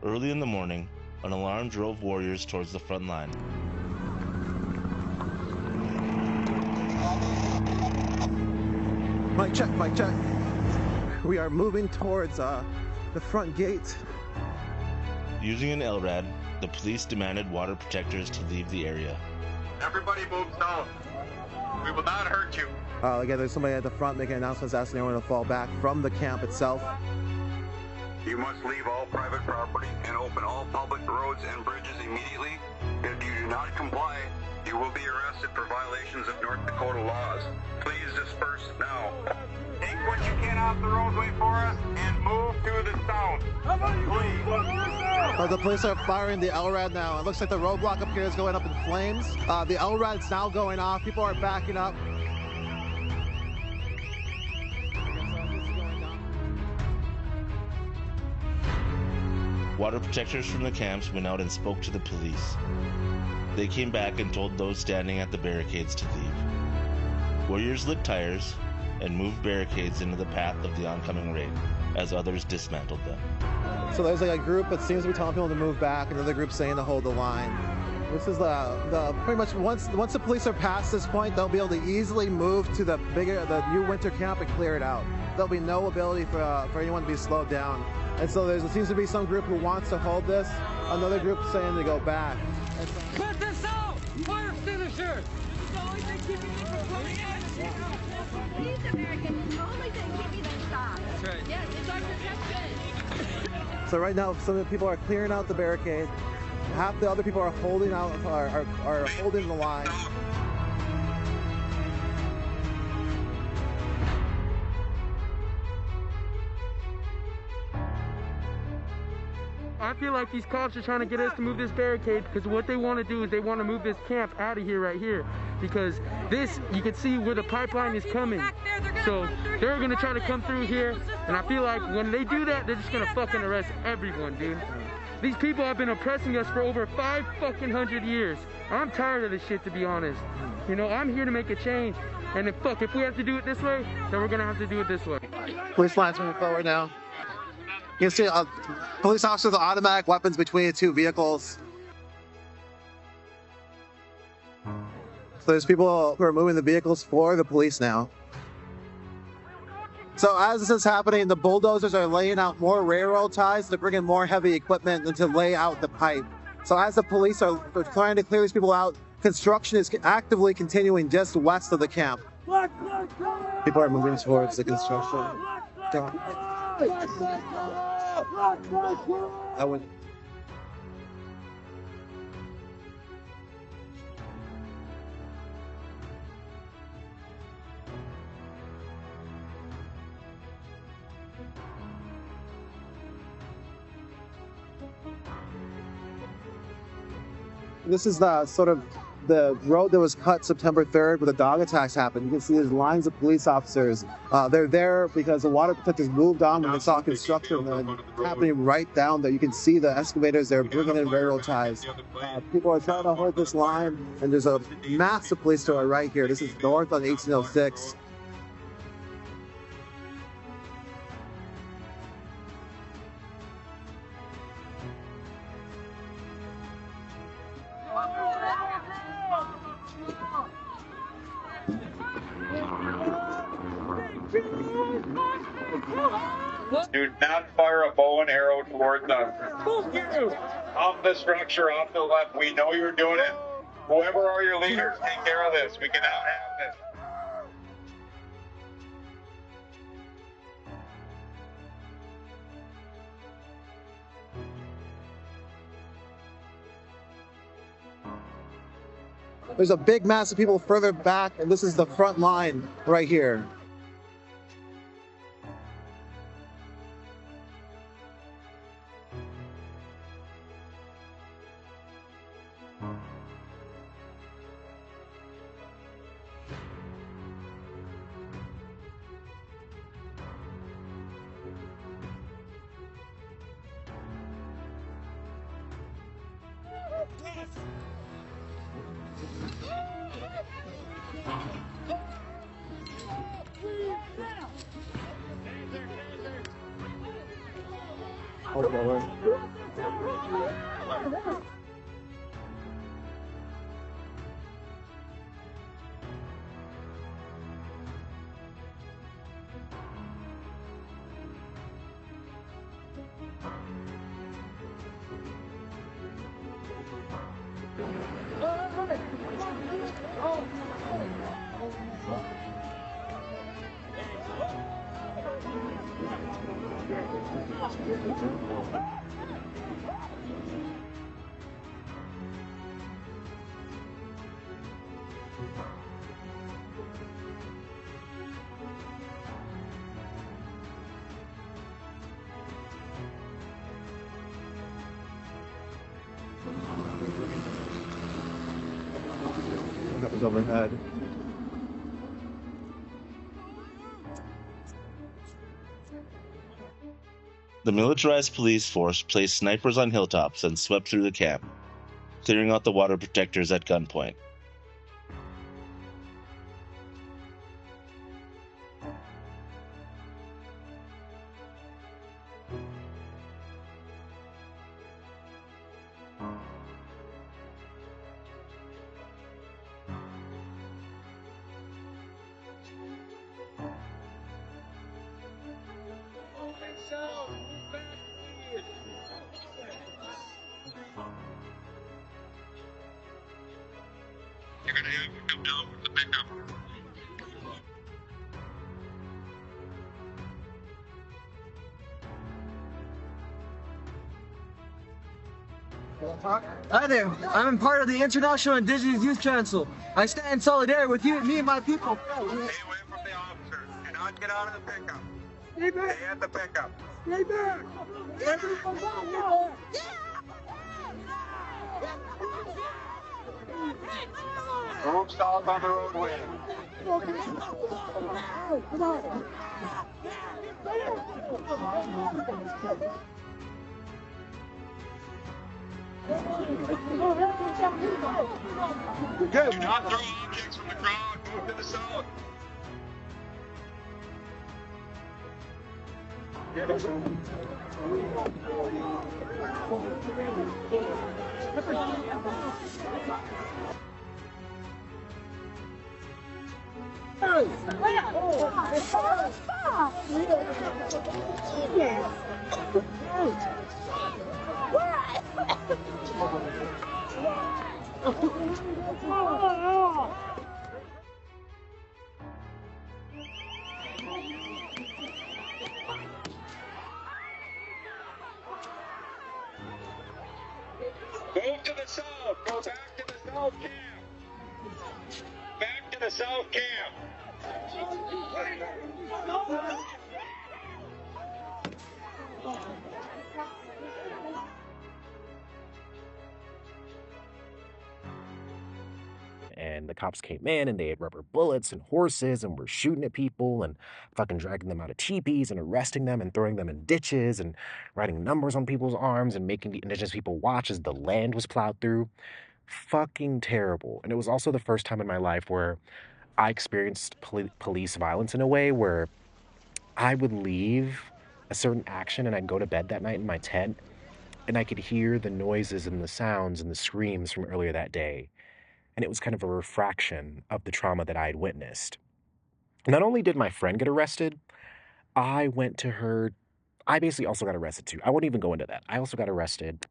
Early in the morning, an alarm drove warriors towards the front line. Mic check. We are moving towards the front gate. Using an LRAD, the police demanded water protectors to leave the area. Everybody moves down. We will not hurt you. Again, there's somebody at the front making announcements asking everyone to fall back from the camp itself. You must leave all private property and open all public roads and bridges immediately. If you do not comply, you will be arrested for violations of North Dakota laws. Please disperse now. Take what you can off the roadway for us and move to the south. Please. The police are firing the LRAD now. It looks like the roadblock up here is going up in flames. The LRAD's now going off. People are backing up. Water protectors from the camps went out and spoke to the police. They came back and told those standing at the barricades to leave. Warriors lit tires and moved barricades into the path of the oncoming raid as others dismantled them. So there's like a group that seems to be telling people to move back, another group saying to hold the line. This is the pretty much once the police are past this point, they'll be able to easily move to the new winter camp and clear it out. There'll be no ability for anyone to be slowed down. And so there seems to be some group who wants to hold this, another group saying to go back. Put this out! Fire extinguisher! It's the only thing keeping me from coming in. These Americans, it's the only thing keeping them stopped. That's right. Yes, it's our protection. So right now, some of the people are clearing out the barricade. Half the other people are holding out, are holding the line. I feel like these cops are trying to get us to move this barricade because what they want to do is they want to move this camp out of here right here because this, you can see where the pipeline is coming. So they're going to try to come through here, and I feel like when they do that, they're just going to fucking arrest everyone, dude. These people have been oppressing us for over 500 years. I'm tired of this shit, to be honest. You know, I'm here to make a change, and if we have to do it this way, then we're going to have to do it this way. Police line's moving forward now. You can see police officers with automatic weapons between the two vehicles. So there's people who are moving the vehicles for the police now. So as this is happening, the bulldozers are laying out more railroad ties to bring in more heavy equipment and to lay out the pipe. So as the police are trying to clear these people out, construction is actively continuing just west of the camp. People are moving towards the construction. I would. This is the sort of the road that was cut September 3rd where the dog attacks happened. You can see there's lines of police officers. They're there because the water protectors moved on when they saw construction happening right down there. You can see the excavators there bringing in railroad ties. People are trying to hold this line, and there's a massive police store right here. This is north on 1806. Do not fire a bow and arrow towards us. Off the structure, off the left. We know you're doing it. Whoever are your leaders, take care of this. We cannot have this. There's a big mass of people further back, and this is the front line right here. That was overhead. The militarized police force placed snipers on hilltops and swept through the camp, clearing out the water protectors at gunpoint. Hi there, I'm part of the International Indigenous Youth Council. I stand in solidarity with you, me and my people. Stay away from the officers. Do not get out of the pickup. Stay back. Stay at the pickup. Stay back. Move south on the roadway. Good. Do not throw objects from the crowd. Move to the south. Move to the south. Go back to the south camp. Back to the south camp. And the cops came in and they had rubber bullets and horses and were shooting at people and fucking dragging them out of teepees and arresting them and throwing them in ditches and writing numbers on people's arms and making the indigenous people watch as the land was plowed through. Fucking terrible. And it was also the first time in my life where I experienced police violence in a way where I would leave a certain action and I'd go to bed that night in my tent and I could hear the noises and the sounds and the screams from earlier that day. And it was kind of a refraction of the trauma that I had witnessed. Not only did my friend get arrested, I basically also got arrested too. I won't even go into that. I also got arrested.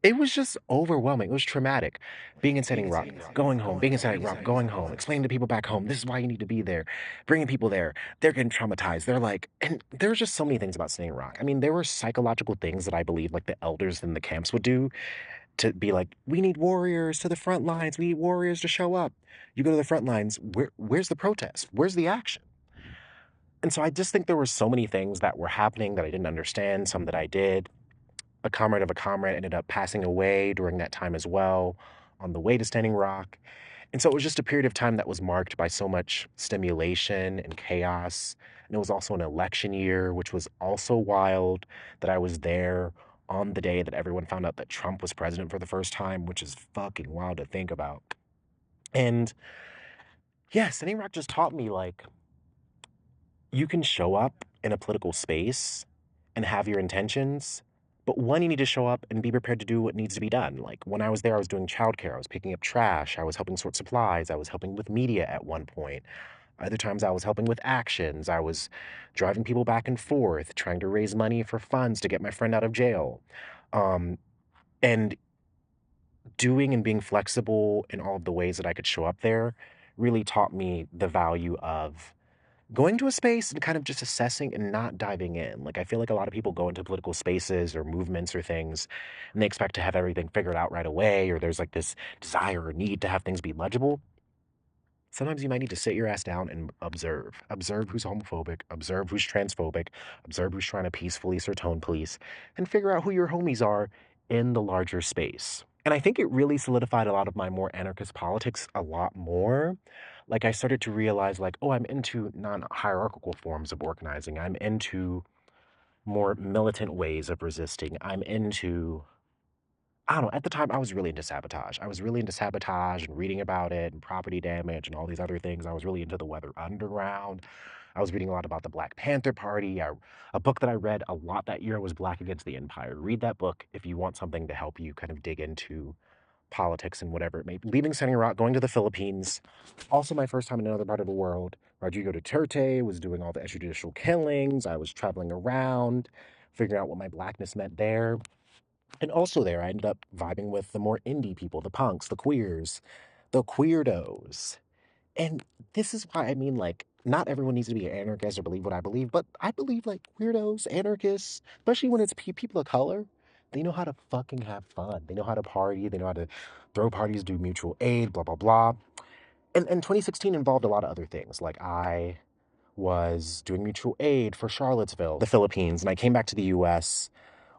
It was just overwhelming. It was traumatic. Being in Standing Rock, going home, being in Standing Rock, going home, explaining to people back home, this is why you need to be there, bringing people there. They're getting traumatized. They're like, and there's just so many things about Standing Rock. I mean, there were psychological things that I believe like the elders in the camps would do to be like, we need warriors to the front lines. We need warriors to show up. You go to the front lines. Where's the protest? Where's the action? And so I just think there were so many things that were happening that I didn't understand, some that I did. A comrade of a comrade ended up passing away during that time as well on the way to Standing Rock. And so it was just a period of time that was marked by so much stimulation and chaos. And it was also an election year, which was also wild that I was there on the day that everyone found out that Trump was president for the first time, which is fucking wild to think about. And yeah, Standing Rock just taught me like, you can show up in a political space and have your intentions, but one, you need to show up and be prepared to do what needs to be done. Like when I was there, I was doing childcare, I was picking up trash, I was helping sort supplies, I was helping with media at one point. Other times I was helping with actions, I was driving people back and forth, trying to raise money for funds to get my friend out of jail. And doing and being flexible in all of the ways that I could show up there really taught me the value of going to a space and kind of just assessing and not diving in. Like, I feel like a lot of people go into political spaces or movements or things and they expect to have everything figured out right away, or there's like this desire or need to have things be legible. Sometimes you might need to sit your ass down and observe. Observe who's homophobic, observe who's transphobic, observe who's trying to peace police or tone police, and figure out who your homies are in the larger space. And I think it really solidified a lot of my more anarchist politics a lot more. Like, I started to realize, like, oh, I'm into non-hierarchical forms of organizing. I'm into more militant ways of resisting. I'm into, I don't know, at the time, I was really into sabotage. I was really into sabotage and reading about it and property damage and all these other things. I was really into the Weather Underground. I was reading a lot about the Black Panther Party. A book that I read a lot that year was Black Against the Empire. Read that book if you want something to help you kind of dig into politics and whatever it may be. Leaving Standing Rock, going to the Philippines. Also my first time in another part of the world. Rodrigo Duterte was doing all the extrajudicial killings. I was traveling around, figuring out what my blackness meant there. And also there, I ended up vibing with the more indie people, the punks, the queers, the queerdos. And this is why I mean, like, not everyone needs to be an anarchist or believe what I believe, but I believe, like, weirdos, anarchists, especially when it's people of color, they know how to fucking have fun. They know how to party. They know how to throw parties, do mutual aid, blah, blah, blah. And 2016 involved a lot of other things. Like, I was doing mutual aid for Charlottesville, the Philippines, and I came back to the U.S.,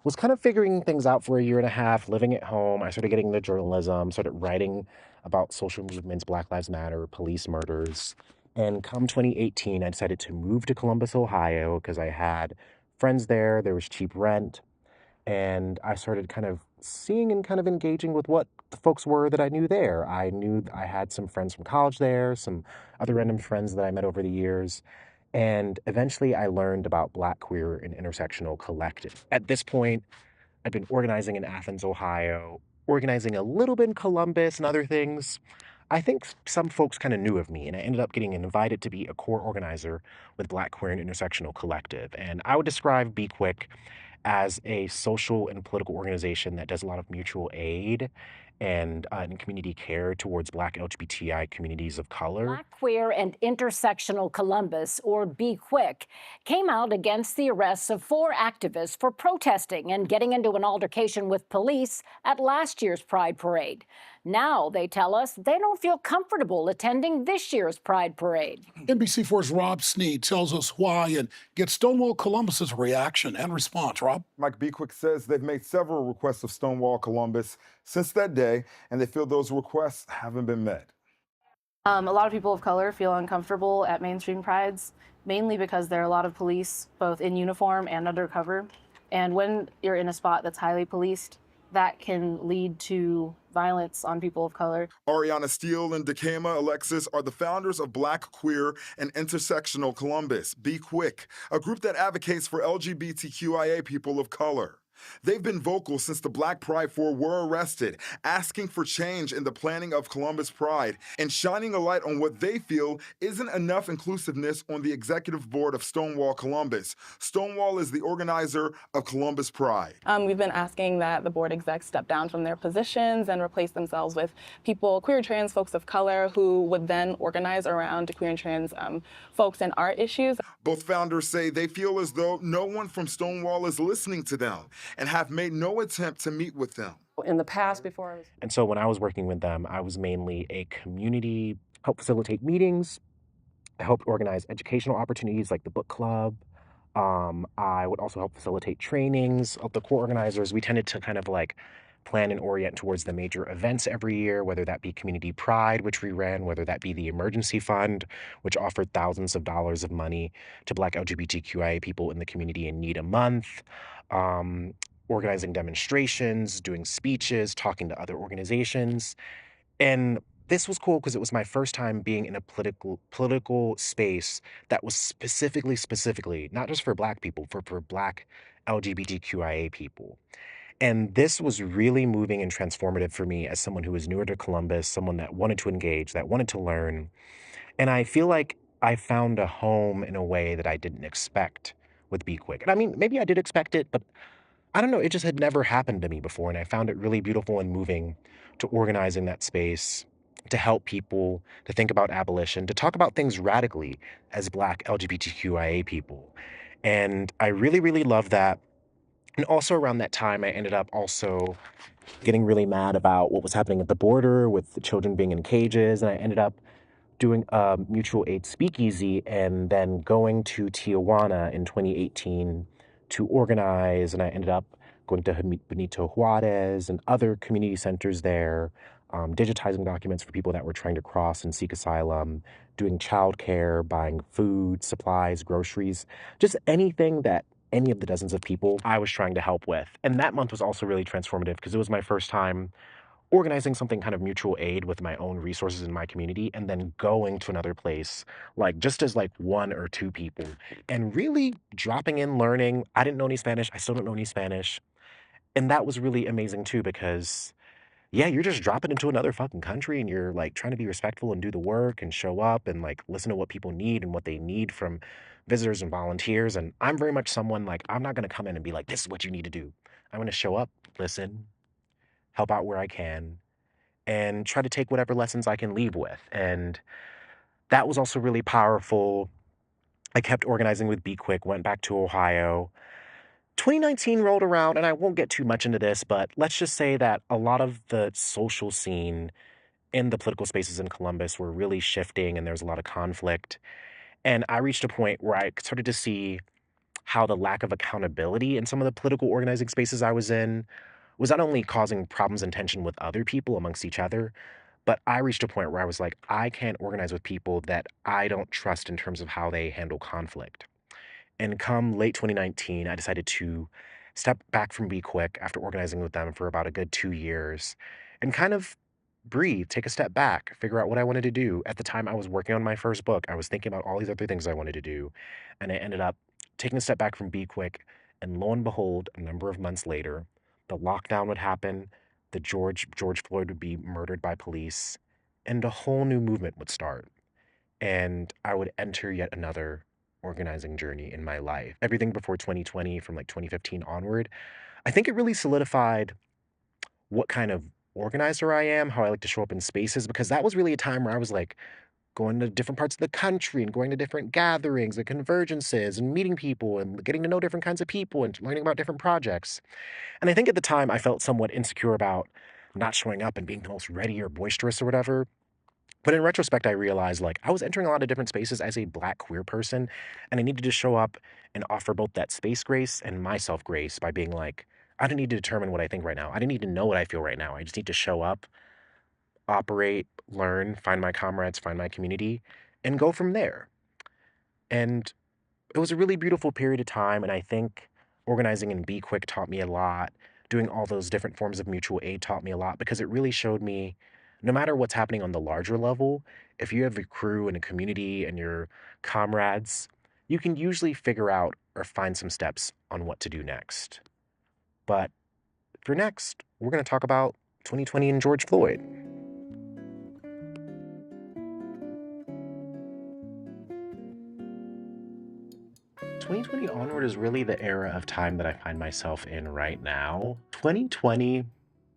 was kind of figuring things out for a year and a half, living at home. I started getting into journalism, started writing about social movements, Black Lives Matter, police murders. And come 2018, I decided to move to Columbus, Ohio, because I had friends there. There was cheap rent. And I started kind of seeing and kind of engaging with what the folks were that I knew there. I knew I had some friends from college there, some other random friends that I met over the years. And eventually I learned about Black, Queer, and Intersectional Collective. At this point, I'd been organizing in Athens, Ohio, organizing a little bit in Columbus and other things. I think some folks kind of knew of me, and I ended up getting invited to be a core organizer with Black Queer and Intersectional Collective. And I would describe Be Quick as a social and political organization that does a lot of mutual aid and community care towards Black LGBTI communities of color. Black Queer and Intersectional Columbus, or Be Quick, came out against the arrests of 4 activists for protesting and getting into an altercation with police at last year's Pride Parade. Now, they tell us, they don't feel comfortable attending this year's Pride Parade. NBC4's Rob Sneed tells us why and gets Stonewall Columbus's reaction and response. Rob? Mike Be Quick says they've made several requests of Stonewall Columbus since that day, and they feel those requests haven't been met. A lot of people of color feel uncomfortable at mainstream prides, mainly because there are a lot of police, both in uniform and undercover. And when you're in a spot that's highly policed, that can lead to violence on people of color. Ariana Steele and Dakema Alexis are the founders of Black Queer and Intersectional Columbus, Be Quick, a group that advocates for LGBTQIA people of color. They've been vocal since the Black Pride 4 were arrested, asking for change in the planning of Columbus Pride and shining a light on what they feel isn't enough inclusiveness on the executive board of Stonewall Columbus. Stonewall is the organizer of Columbus Pride. We've been asking that the board execs step down from their positions and replace themselves with people, queer, trans folks of color, who would then organize around queer and trans folks and art issues. Both founders say they feel as though no one from Stonewall is listening to them and have made no attempt to meet with them. In the past, before I was... And so when I was working with them, I was mainly a community, help facilitate meetings. I helped organize educational opportunities like the book club. I would also help facilitate trainings of the core organizers. We tended to kind of like plan and orient towards the major events every year, whether that be Community Pride, which we ran, whether that be the Emergency Fund, which offered thousands of dollars of money to Black LGBTQIA people in the community in need a month. Organizing demonstrations, doing speeches, talking to other organizations. And this was cool because it was my first time being in a political space that was specifically, not just for Black people, for Black LGBTQIA people. And this was really moving and transformative for me as someone who was newer to Columbus, someone that wanted to engage, that wanted to learn. And I feel like I found a home in a way that I didn't expect with Be Quick. And I mean, maybe I did expect it, but I don't know, it just had never happened to me before. And I found it really beautiful and moving to organize in that space, to help people, to think about abolition, to talk about things radically as Black LGBTQIA people. And I really, really love that. And also around that time, I ended up also getting really mad about what was happening at the border with the children being in cages. And I ended up doing a mutual aid speakeasy and then going to Tijuana in 2018 to organize. And I ended up going to Benito Juarez and other community centers there, digitizing documents for people that were trying to cross and seek asylum, doing childcare, buying food, supplies, groceries, just anything that any of the dozens of people I was trying to help with. And that month was also really transformative because it was my first time organizing something kind of mutual aid with my own resources in my community and then going to another place, like just as like 1 or 2 people and really dropping in, learning. I didn't know any Spanish. I still don't know any Spanish. And that was really amazing too, because yeah, you're just dropping into another fucking country and you're like trying to be respectful and do the work and show up and like listen to what people need and what they need from visitors and volunteers. And I'm very much someone like, I'm not going to come in and be like, this is what you need to do. I'm going to show up, listen, help out where I can, and try to take whatever lessons I can leave with. And that was also really powerful. I kept organizing with Be Quick, went back to Ohio. 2019 rolled around, and I won't get too much into this, but let's just say that a lot of the social scene in the political spaces in Columbus were really shifting, and there was a lot of conflict. And I reached a point where I started to see how the lack of accountability in some of the political organizing spaces I was in was not only causing problems and tension with other people amongst each other, but I reached a point where I was like, I can't organize with people that I don't trust in terms of how they handle conflict. And come late 2019, I decided to step back from Be Quick after organizing with them for about a good 2 years and kind of breathe, take a step back, figure out what I wanted to do. At the time I was working on my first book, I was thinking about all these other things I wanted to do. And I ended up taking a step back from Be Quick. And lo and behold, a number of months later, the lockdown would happen, George Floyd would be murdered by police, and a whole new movement would start. And I would enter yet another organizing journey in my life. Everything before 2020, from like 2015 onward, I think it really solidified what kind of organizer I am, how I like to show up in spaces, because that was really a time where I was like going to different parts of the country and going to different gatherings and convergences and meeting people and getting to know different kinds of people and learning about different projects. And I think at the time I felt somewhat insecure about not showing up and being the most ready or boisterous or whatever. But in retrospect, I realized like I was entering a lot of different spaces as a Black queer person, and I needed to show up and offer both that space grace and myself grace by being like, I don't need to determine what I think right now. I don't need to know what I feel right now. I just need to show up, operate, learn, find my comrades, find my community, and go from there. And it was a really beautiful period of time, and I think organizing in Be Quick taught me a lot. Doing all those different forms of mutual aid taught me a lot because it really showed me no matter what's happening on the larger level, if you have a crew and a community and your comrades, you can usually figure out or find some steps on what to do next. But for next, we're going to talk about 2020 and George Floyd. 2020 onward is really the era of time that I find myself in right now. 2020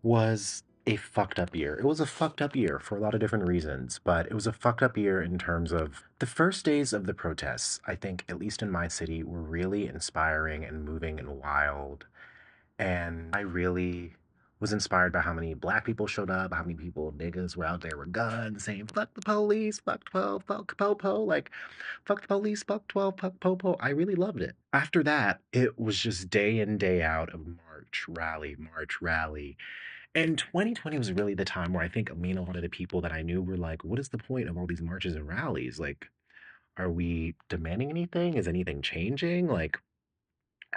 was a fucked up year. It was a fucked up year for a lot of different reasons, but it was a fucked up year in terms of the first days of the protests, I think, at least in my city, were really inspiring and moving and wild. And I really was inspired by how many Black people showed up, how many people, niggas, were out there with guns saying, fuck the police, fuck 12, fuck po-po, like, fuck the police, fuck 12, fuck po-po. I really loved it. After that, it was just day in, day out of march, rally, march, rally. And 2020 was really the time where I think me and a lot of the people that I knew were like, what is the point of all these marches and rallies? Like, are we demanding anything? Is anything changing? Like,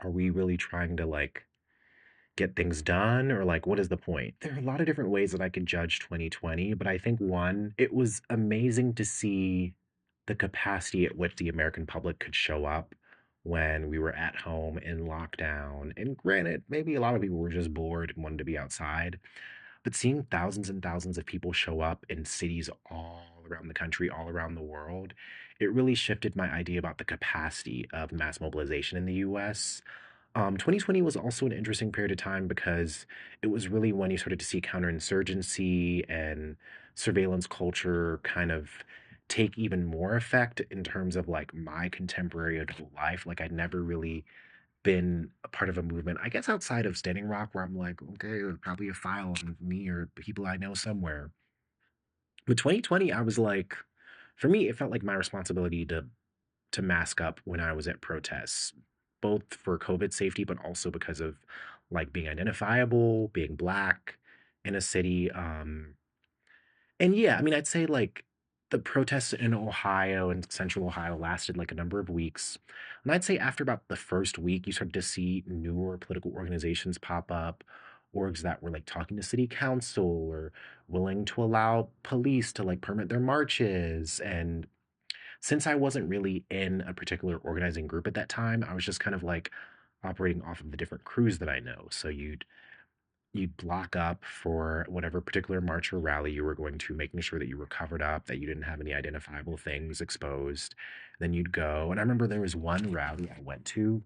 are we really trying to, like, get things done, or like what is the point? There are a lot of different ways that I could judge 2020, but I think one, it was amazing to see the capacity at which the American public could show up when we were at home in lockdown. And granted, maybe a lot of people were just bored and wanted to be outside, but seeing thousands and thousands of people show up in cities all around the country, all around the world, it really shifted my idea about the capacity of mass mobilization in the US. 2020 was also an interesting period of time because it was really when you started to see counterinsurgency and surveillance culture kind of take even more effect in terms of like my contemporary adult life. Like I'd never really been a part of a movement, I guess outside of Standing Rock, where I'm like, okay, there's probably a file on me or people I know somewhere. But 2020, I was like, for me, it felt like my responsibility to mask up when I was at protests, both for COVID safety, but also because of like being identifiable, being Black in a city. And yeah, I mean, I'd say like the protests in Ohio and central Ohio lasted like a number of weeks. And I'd say after about the first week, you started to see newer political organizations pop up, orgs that were like talking to city council or willing to allow police to like permit their marches. And since I wasn't really in a particular organizing group at that time, I was just kind of like operating off of the different crews that I know. So you'd block up for whatever particular march or rally you were going to, making sure that you were covered up, that you didn't have any identifiable things exposed. Then you'd go. And I remember there was one rally I went to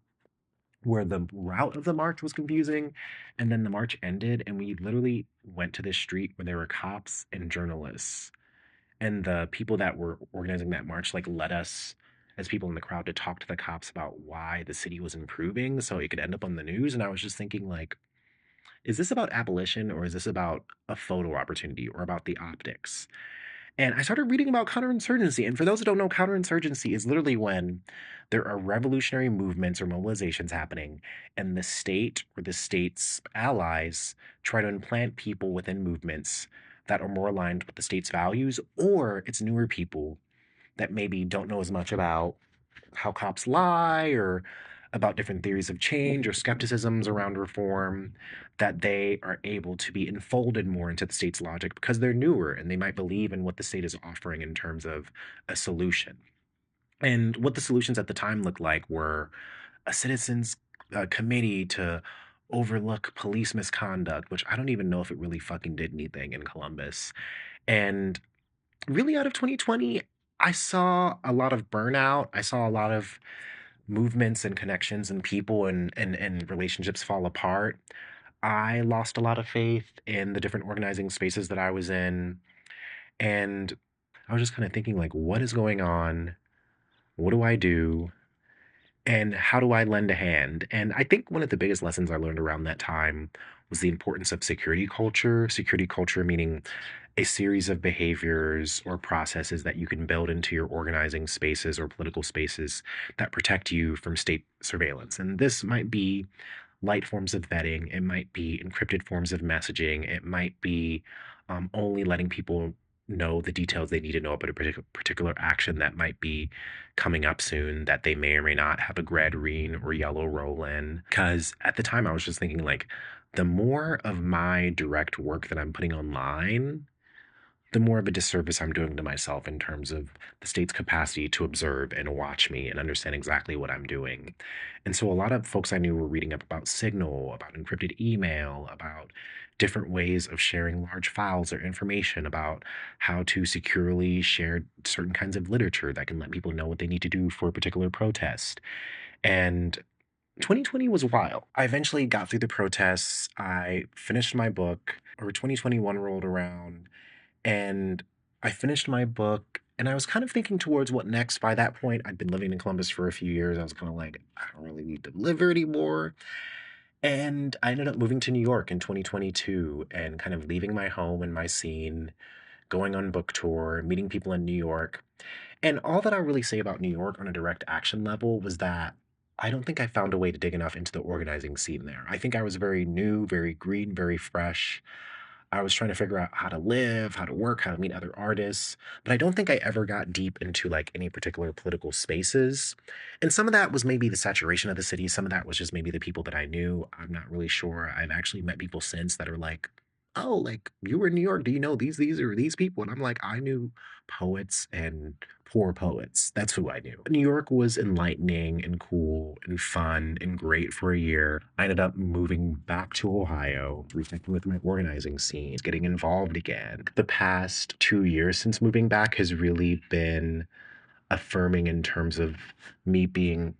where the route of the march was confusing, and then the march ended, and we literally went to this street where there were cops and journalists, and the people that were organizing that march like led us as people in the crowd to talk to the cops about why the city was improving so it could end up on the news. And I was just thinking like, is this about abolition or is this about a photo opportunity or about the optics? And I started reading about counterinsurgency. And for those that don't know, counterinsurgency is literally when there are revolutionary movements or mobilizations happening, and the state or the state's allies try to implant people within movements that are more aligned with the state's values, or it's newer people that maybe don't know as much about how cops lie or about different theories of change or skepticisms around reform, that they are able to be enfolded more into the state's logic because they're newer and they might believe in what the state is offering in terms of a solution. And what the solutions at the time looked like were a citizens committee to overlook police misconduct, which I don't even know if it really fucking did anything in Columbus, and Really out of 2020, I saw a lot of burnout. I saw a lot of movements and connections and people and relationships fall apart. I lost a lot of faith in the different organizing spaces that I was in. And I was just kind of thinking, like, what is going on? What do I do? And how do I lend a hand? And I think one of the biggest lessons I learned around that time was the importance of security culture. Security culture meaning a series of behaviors or processes that you can build into your organizing spaces or political spaces that protect you from state surveillance. And this might be light forms of vetting, it might be encrypted forms of messaging, it might be only letting people know the details they need to know about a particular action that might be coming up soon that they may or may not have a red, green, or yellow role in. Because at the time I was just thinking, like, the more of my direct work that I'm putting online, the more of a disservice I'm doing to myself in terms of the state's capacity to observe and watch me and understand exactly what I'm doing. And so a lot of folks I knew were reading up about Signal, about encrypted email, about different ways of sharing large files or information, about how to securely share certain kinds of literature that can let people know what they need to do for a particular protest. And 2020 was wild. I eventually got through the protests. I finished my book, or 2021 rolled around, and I finished my book and I was kind of thinking towards what next. By that point, I'd been living in Columbus for a few years. I was kind of like, I don't really need to live here anymore. And I ended up moving to New York in 2022 and kind of leaving my home and my scene, going on book tour, meeting people in New York. And all that I really say about New York on a direct action level was that I don't think I found a way to dig enough into the organizing scene there. I think I was very new, very green, very fresh. I was trying to figure out how to live, how to work, how to meet other artists, but I don't think I ever got deep into like any particular political spaces. And some of that was maybe the saturation of the city. Some of that was just maybe the people that I knew. I'm not really sure. I've actually met people since that are like, oh, like you were in New York. Do you know these or these people? And I'm like, I knew poets and poor poets. That's who I knew. New York was enlightening and cool and fun and great for a year. I ended up moving back to Ohio, reconnecting with my organizing scene, getting involved again. The past 2 years since moving back has really been affirming in terms of me being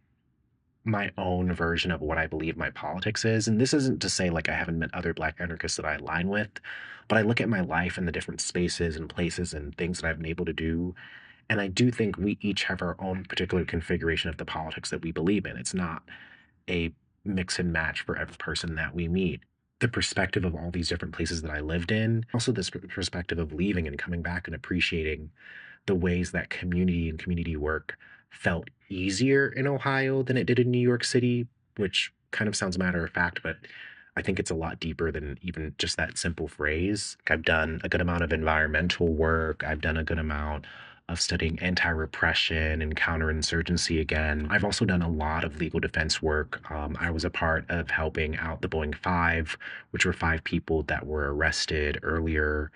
my own version of what I believe my politics is. And this isn't to say like I haven't met other Black anarchists that I align with, but I look at my life and the different spaces and places and things that I've been able to do. And I do think we each have our own particular configuration of the politics that we believe in. It's not a mix and match for every person that we meet. The perspective of all these different places that I lived in, also this perspective of leaving and coming back and appreciating the ways that community and community work felt easier in Ohio than it did in New York City, which kind of sounds matter of fact, but I think it's a lot deeper than even just that simple phrase. I've done a good amount of environmental work. I've done a good amount of studying anti-repression and counterinsurgency again. I've also done a lot of legal defense work. I was a part of helping out the Boeing 5, which were 5 people that were arrested earlier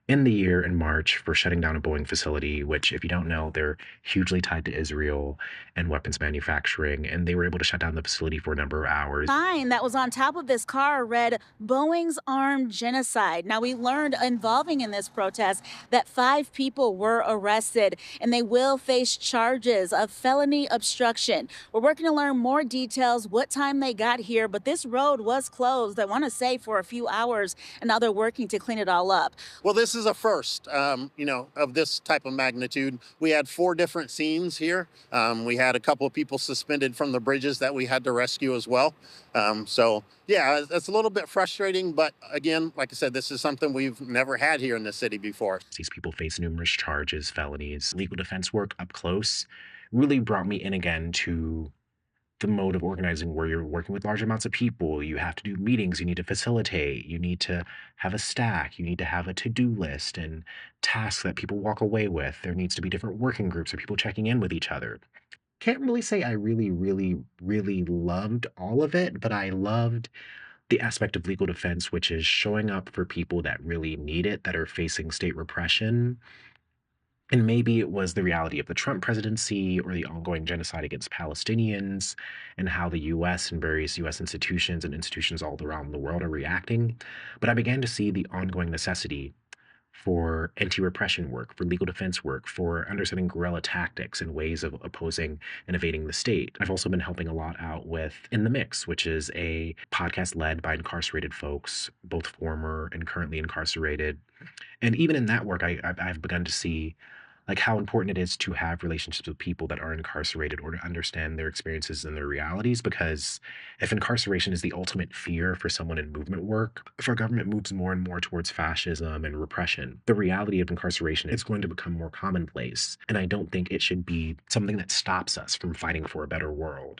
in the year in March for shutting down a Boeing facility, which, if you don't know, they're hugely tied to Israel and weapons manufacturing, and they were able to shut down the facility for a number of hours. Sign that was on top of this car read Boeing's armed genocide. Now, we learned involving in this protest that 5 people were arrested and they will face charges of felony obstruction. We're working to learn more details, what time they got here, but this road was closed, I want to say, for a few hours, and now they're working to clean it all up. Well, this is a first, of this type of magnitude. We had 4 different scenes here. We had a couple of people suspended from the bridges that we had to rescue as well. Yeah, it's a little bit frustrating, but again, like I said, this is something we've never had here in the city before. These people face numerous charges, felonies. Legal defense work up close really brought me in again to the mode of organizing where you're working with large amounts of people. You have to do meetings, you need to facilitate, you need to have a stack, you need to have a to-do list and tasks that people walk away with. There needs to be different working groups or people checking in with each other. Can't really say I really, really, really loved all of it, but I loved the aspect of legal defense, which is showing up for people that really need it, that are facing state repression. And maybe it was the reality of the Trump presidency or the ongoing genocide against Palestinians and how the U.S. and various U.S. institutions and institutions all around the world are reacting. But I began to see the ongoing necessity for anti-repression work, for legal defense work, for understanding guerrilla tactics and ways of opposing and evading the state. I've also been helping a lot out with In the Mix, which is a podcast led by incarcerated folks, both former and currently incarcerated. And even in that work, I've begun to see like how important it is to have relationships with people that are incarcerated or to understand their experiences and their realities. Because if incarceration is the ultimate fear for someone in movement work, if our government moves more and more towards fascism and repression, the reality of incarceration is going to become more commonplace. And I don't think it should be something that stops us from fighting for a better world.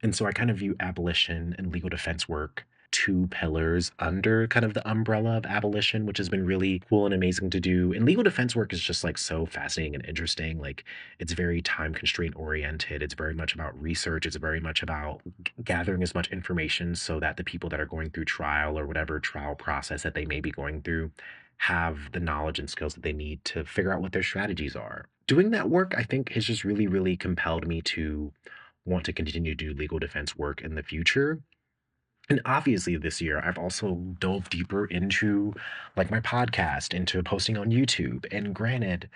And so I kind of view abolition and legal defense work two pillars under kind of the umbrella of abolition, which has been really cool and amazing to do. And legal defense work is just like so fascinating and interesting. Like it's very time constraint oriented. It's very much about research. It's very much about gathering as much information so that the people that are going through trial or whatever trial process that they may be going through have the knowledge and skills that they need to figure out what their strategies are. Doing that work, I think, has just really, really compelled me to want to continue to do legal defense work in the future. And obviously this year I've also dove deeper into like my podcast, into posting on YouTube. And granted,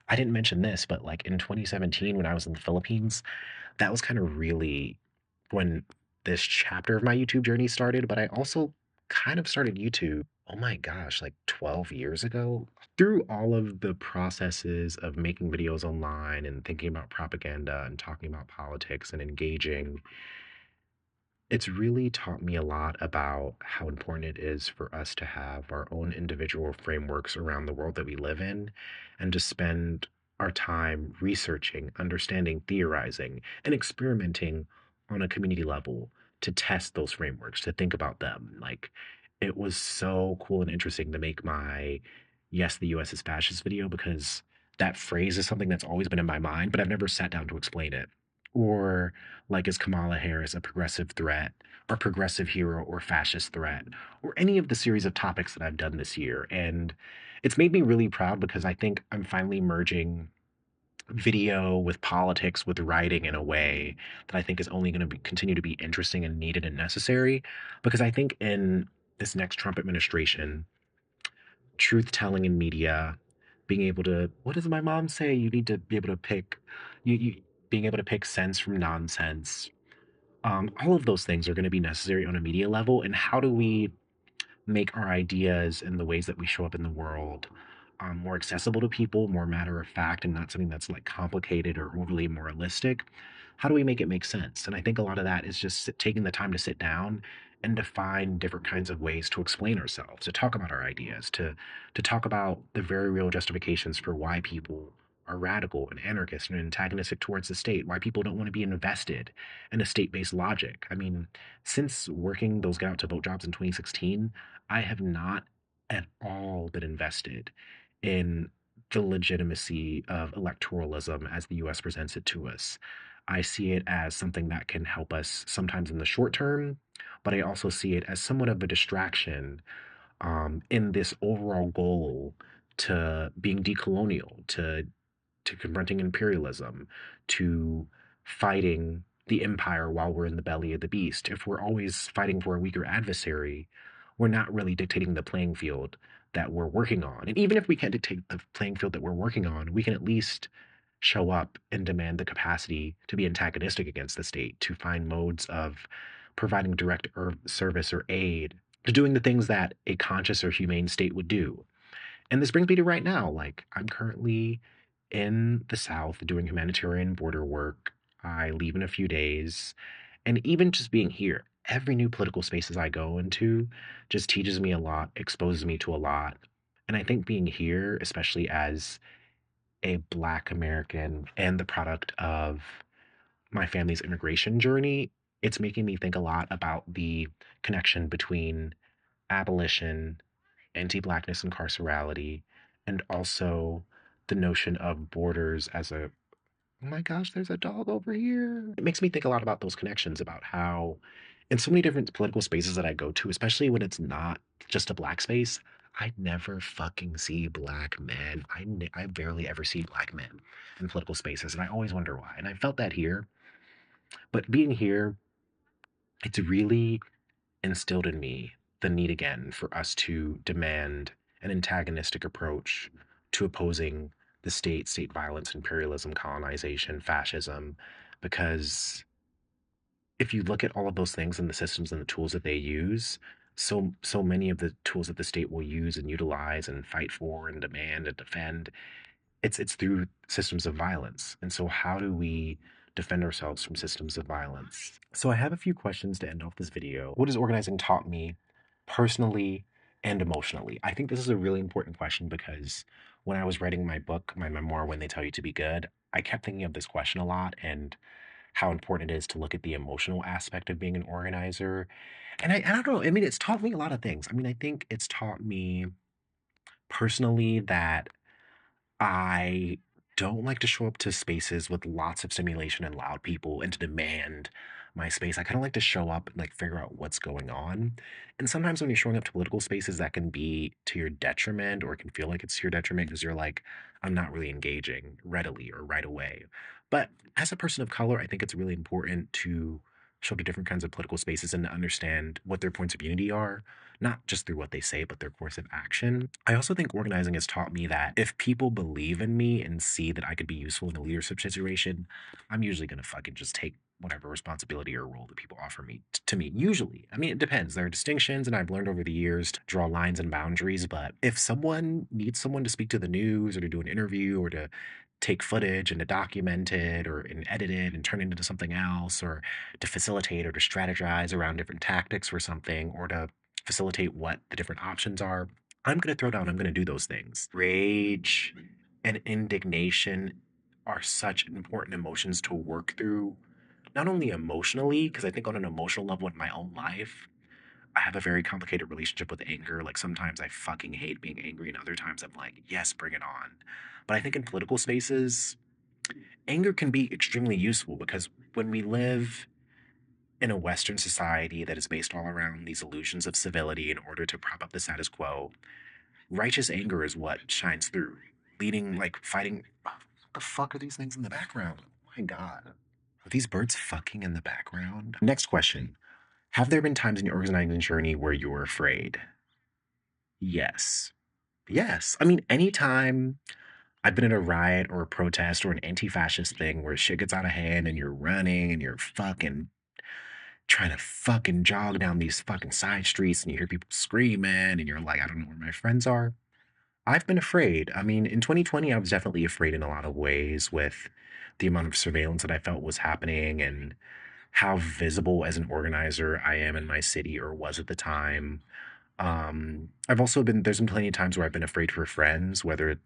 I didn't mention this, but like in 2017 when I was in the Philippines, that was kind of really when this chapter of my YouTube journey started. But I also kind of started YouTube, oh my gosh, like 12 years ago. Through all of the processes of making videos online and thinking about propaganda and talking about politics and engaging, it's really taught me a lot about how important it is for us to have our own individual frameworks around the world that we live in and to spend our time researching, understanding, theorizing, and experimenting on a community level to test those frameworks, to think about them. Like, it was so cool and interesting to make my Yes, the US is Fascist video because that phrase is something that's always been in my mind, but I've never sat down to explain it. Or like, is Kamala Harris a progressive threat or progressive hero or fascist threat or any of the series of topics that I've done this year? And it's made me really proud because I think I'm finally merging video with politics, with writing in a way that I think is only going to continue to be interesting and needed and necessary. Because I think in this next Trump administration, truth telling in media, being able to, what does my mom say? You need to be able to pick, you being able to pick sense from nonsense. All of those things are going to be necessary on a media level. And how do we make our ideas and the ways that we show up in the world more accessible to people, more matter of fact, and not something that's like complicated or overly moralistic? How do we make it make sense? And I think a lot of that is just taking the time to sit down and to find different kinds of ways to explain ourselves, to talk about our ideas, to talk about the very real justifications for why people are radical and anarchist and antagonistic towards the state, why people don't want to be invested in a state-based logic. I mean, since working those Get Out to Vote jobs in 2016, I have not at all been invested in the legitimacy of electoralism as the US presents it to us. I see it as something that can help us sometimes in the short term, but I also see it as somewhat of a distraction in this overall goal to being decolonial, to confronting imperialism, to fighting the empire while we're in the belly of the beast. If we're always fighting for a weaker adversary, we're not really dictating the playing field that we're working on. And even if we can't dictate the playing field that we're working on, we can at least show up and demand the capacity to be antagonistic against the state, to find modes of providing direct service or aid, to doing the things that a conscious or humane state would do. And this brings me to right now. Like, I'm currently in the South doing humanitarian border work. I leave in a few days. And even just being here, every new political spaces I go into just teaches me a lot, exposes me to a lot. And I think being here, especially as a Black American and the product of my family's immigration journey, it's making me think a lot about the connection between abolition, anti-Blackness and carcerality, and also the notion of borders as a, oh my gosh, there's a dog over here. It makes me think a lot about those connections, about how in so many different political spaces that I go to, especially when it's not just a Black space, I never fucking see Black men. I barely ever see Black men in political spaces, and I always wonder why. And I felt that here. But being here, it's really instilled in me the need again for us to demand an antagonistic approach to opposing the state violence, imperialism, colonization, fascism, because if you look at all of those things and the systems and the tools that they use, so many of the tools that the state will use and utilize and fight for and demand and defend, it's through systems of violence. And so how do we defend ourselves from systems of violence? So I have a few questions to end off this video. What has organizing taught me personally and emotionally? I think this is a really important question because when I was writing my book, my memoir, When They Tell You to Be Good, I kept thinking of this question a lot and how important it is to look at the emotional aspect of being an organizer. And I don't know, I mean, it's taught me a lot of things. I mean, I think it's taught me personally that I don't like to show up to spaces with lots of stimulation and loud people and to demand my space. I kind of like to show up and like figure out what's going on. And sometimes when you're showing up to political spaces, that can be to your detriment or it can feel like it's to your detriment because you're like, I'm not really engaging readily or right away. But as a person of color, I think it's really important to show up to different kinds of political spaces and to understand what their points of unity are, not just through what they say, but their course of action. I also think organizing has taught me that if people believe in me and see that I could be useful in a leadership situation, I'm usually going to fucking just take whatever responsibility or role that people offer me to me. Usually. I mean, it depends. There are distinctions, and I've learned over the years to draw lines and boundaries. But if someone needs someone to speak to the news or to do an interview or to take footage and to document it or and edit it and turn it into something else or to facilitate or to strategize around different tactics for something or to facilitate what the different options are, I'm going to throw down, I'm going to do those things. Rage and indignation are such important emotions to work through, not only emotionally, because I think on an emotional level in my own life, I have a very complicated relationship with anger. Like sometimes I fucking hate being angry, and other times I'm like, yes, bring it on. But I think in political spaces, anger can be extremely useful because when we live in a Western society that is based all around these illusions of civility in order to prop up the status quo, righteous anger is what shines through, leading, like, fighting. What the fuck are these things in the background? Oh my God. Are these birds fucking in the background? Next question. Have there been times in your organizing journey where you were afraid? Yes. Yes. I mean, anytime I've been in a riot or a protest or an anti-fascist thing where shit gets out of hand and you're running and you're fucking trying to fucking jog down these fucking side streets and you hear people screaming and you're like, I don't know where my friends are. I've been afraid. I mean, in 2020, I was definitely afraid in a lot of ways with the amount of surveillance that I felt was happening and how visible as an organizer I am in my city or was at the time. I've also there's been plenty of times where I've been afraid for friends, whether it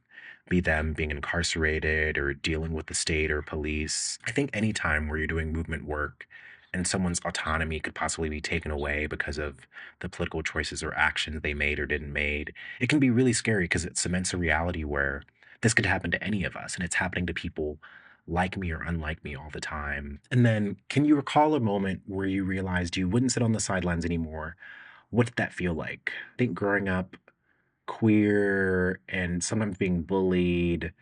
be them being incarcerated or dealing with the state or police. I think any time where you're doing movement work and someone's autonomy could possibly be taken away because of the political choices or actions they made or didn't made, it can be really scary because it cements a reality where this could happen to any of us and it's happening to people like me or unlike me all the time. And then can you recall a moment where you realized you wouldn't sit on the sidelines anymore? What did that feel like? I think growing up queer and sometimes being bullied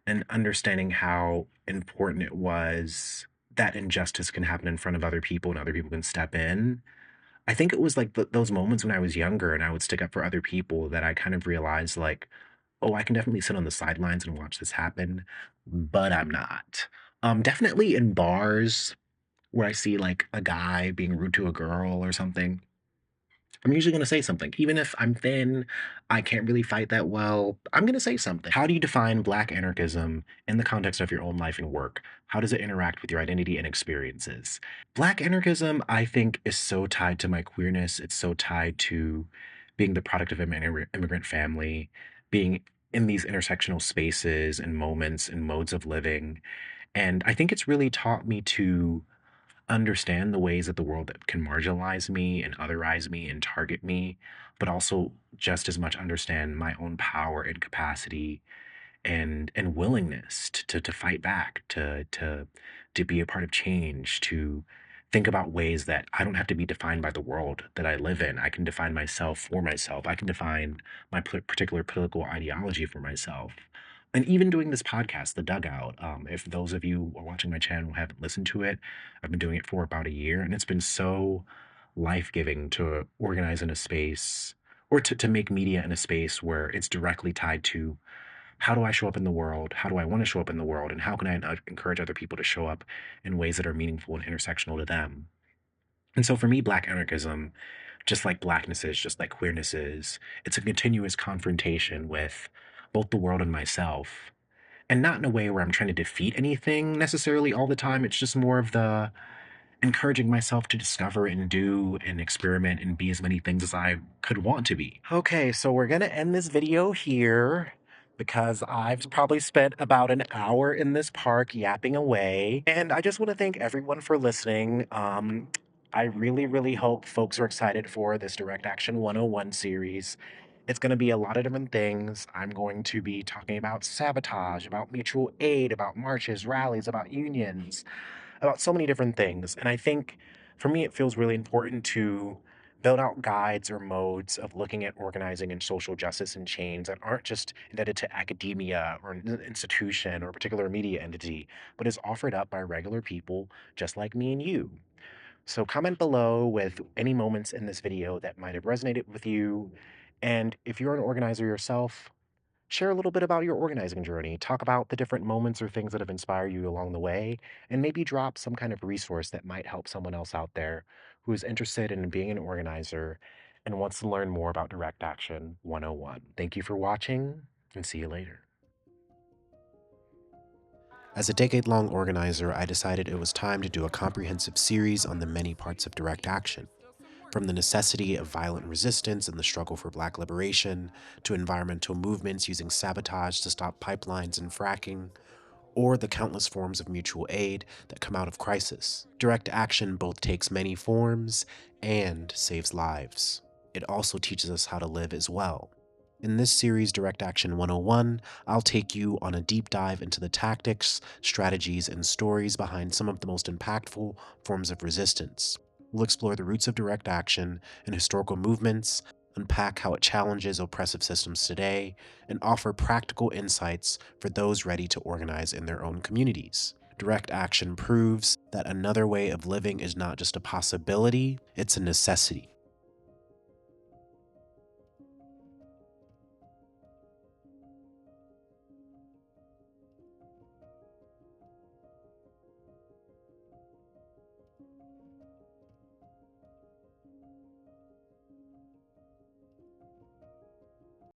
and understanding how important it was that injustice can happen in front of other people and other people can step in. I think it was like those moments when I was younger and I would stick up for other people that I kind of realized like, oh, I can definitely sit on the sidelines and watch this happen, but I'm not. Definitely in bars where I see like a guy being rude to a girl or something, I'm usually going to say something. Even if I'm thin, I can't really fight that well, I'm going to say something. How do you define Black anarchism in the context of your own life and work? How does it interact with your identity and experiences? Black anarchism, I think, is so tied to my queerness. It's so tied to being the product of an immigrant family, being in these intersectional spaces and moments and modes of living. And I think it's really taught me to understand the ways that the world that can marginalize me and otherize me and target me, but also just as much understand my own power and capacity and willingness to fight back, to be a part of change, to think about ways that I don't have to be defined by the world that I live in. I can define myself for myself. I can define my particular political ideology for myself. And even doing this podcast, The Dugout, if those of you who are watching my channel haven't listened to it, I've been doing it for about a year, and it's been so life-giving to organize in a space or to make media in a space where it's directly tied to how do I show up in the world? How do I want to show up in the world? And how can I encourage other people to show up in ways that are meaningful and intersectional to them? And so for me, Black anarchism, just like Blackness is, just like queerness is, it's a continuous confrontation with both the world and myself. And not in a way where I'm trying to defeat anything necessarily all the time. It's just more of the encouraging myself to discover and do and experiment and be as many things as I could want to be. Okay, so we're gonna end this video here because I've probably spent about an hour in this park yapping away. And I just want to thank everyone for listening. I really, really hope folks are excited for this Direct Action 101 series. It's going to be a lot of different things. I'm going to be talking about sabotage, about mutual aid, about marches, rallies, about unions, about so many different things. And I think for me, it feels really important to build out guides or modes of looking at organizing and social justice and change that aren't just indebted to academia or an institution or a particular media entity, but is offered up by regular people just like me and you. So comment below with any moments in this video that might have resonated with you. And if you're an organizer yourself, share a little bit about your organizing journey. Talk about the different moments or things that have inspired you along the way, and maybe drop some kind of resource that might help someone else out there who is interested in being an organizer and wants to learn more about Direct Action 101. Thank you for watching, and see you later. As a decade-long organizer, I decided it was time to do a comprehensive series on the many parts of direct action. From the necessity of violent resistance and the struggle for Black liberation, to environmental movements using sabotage to stop pipelines and fracking, or the countless forms of mutual aid that come out of crisis. Direct action both takes many forms and saves lives. It also teaches us how to live as well. In this series, Direct Action 101, I'll take you on a deep dive into the tactics, strategies, and stories behind some of the most impactful forms of resistance. We'll explore the roots of direct action and historical movements, unpack how it challenges oppressive systems today, and offer practical insights for those ready to organize in their own communities. Direct action proves that another way of living is not just a possibility, it's a necessity.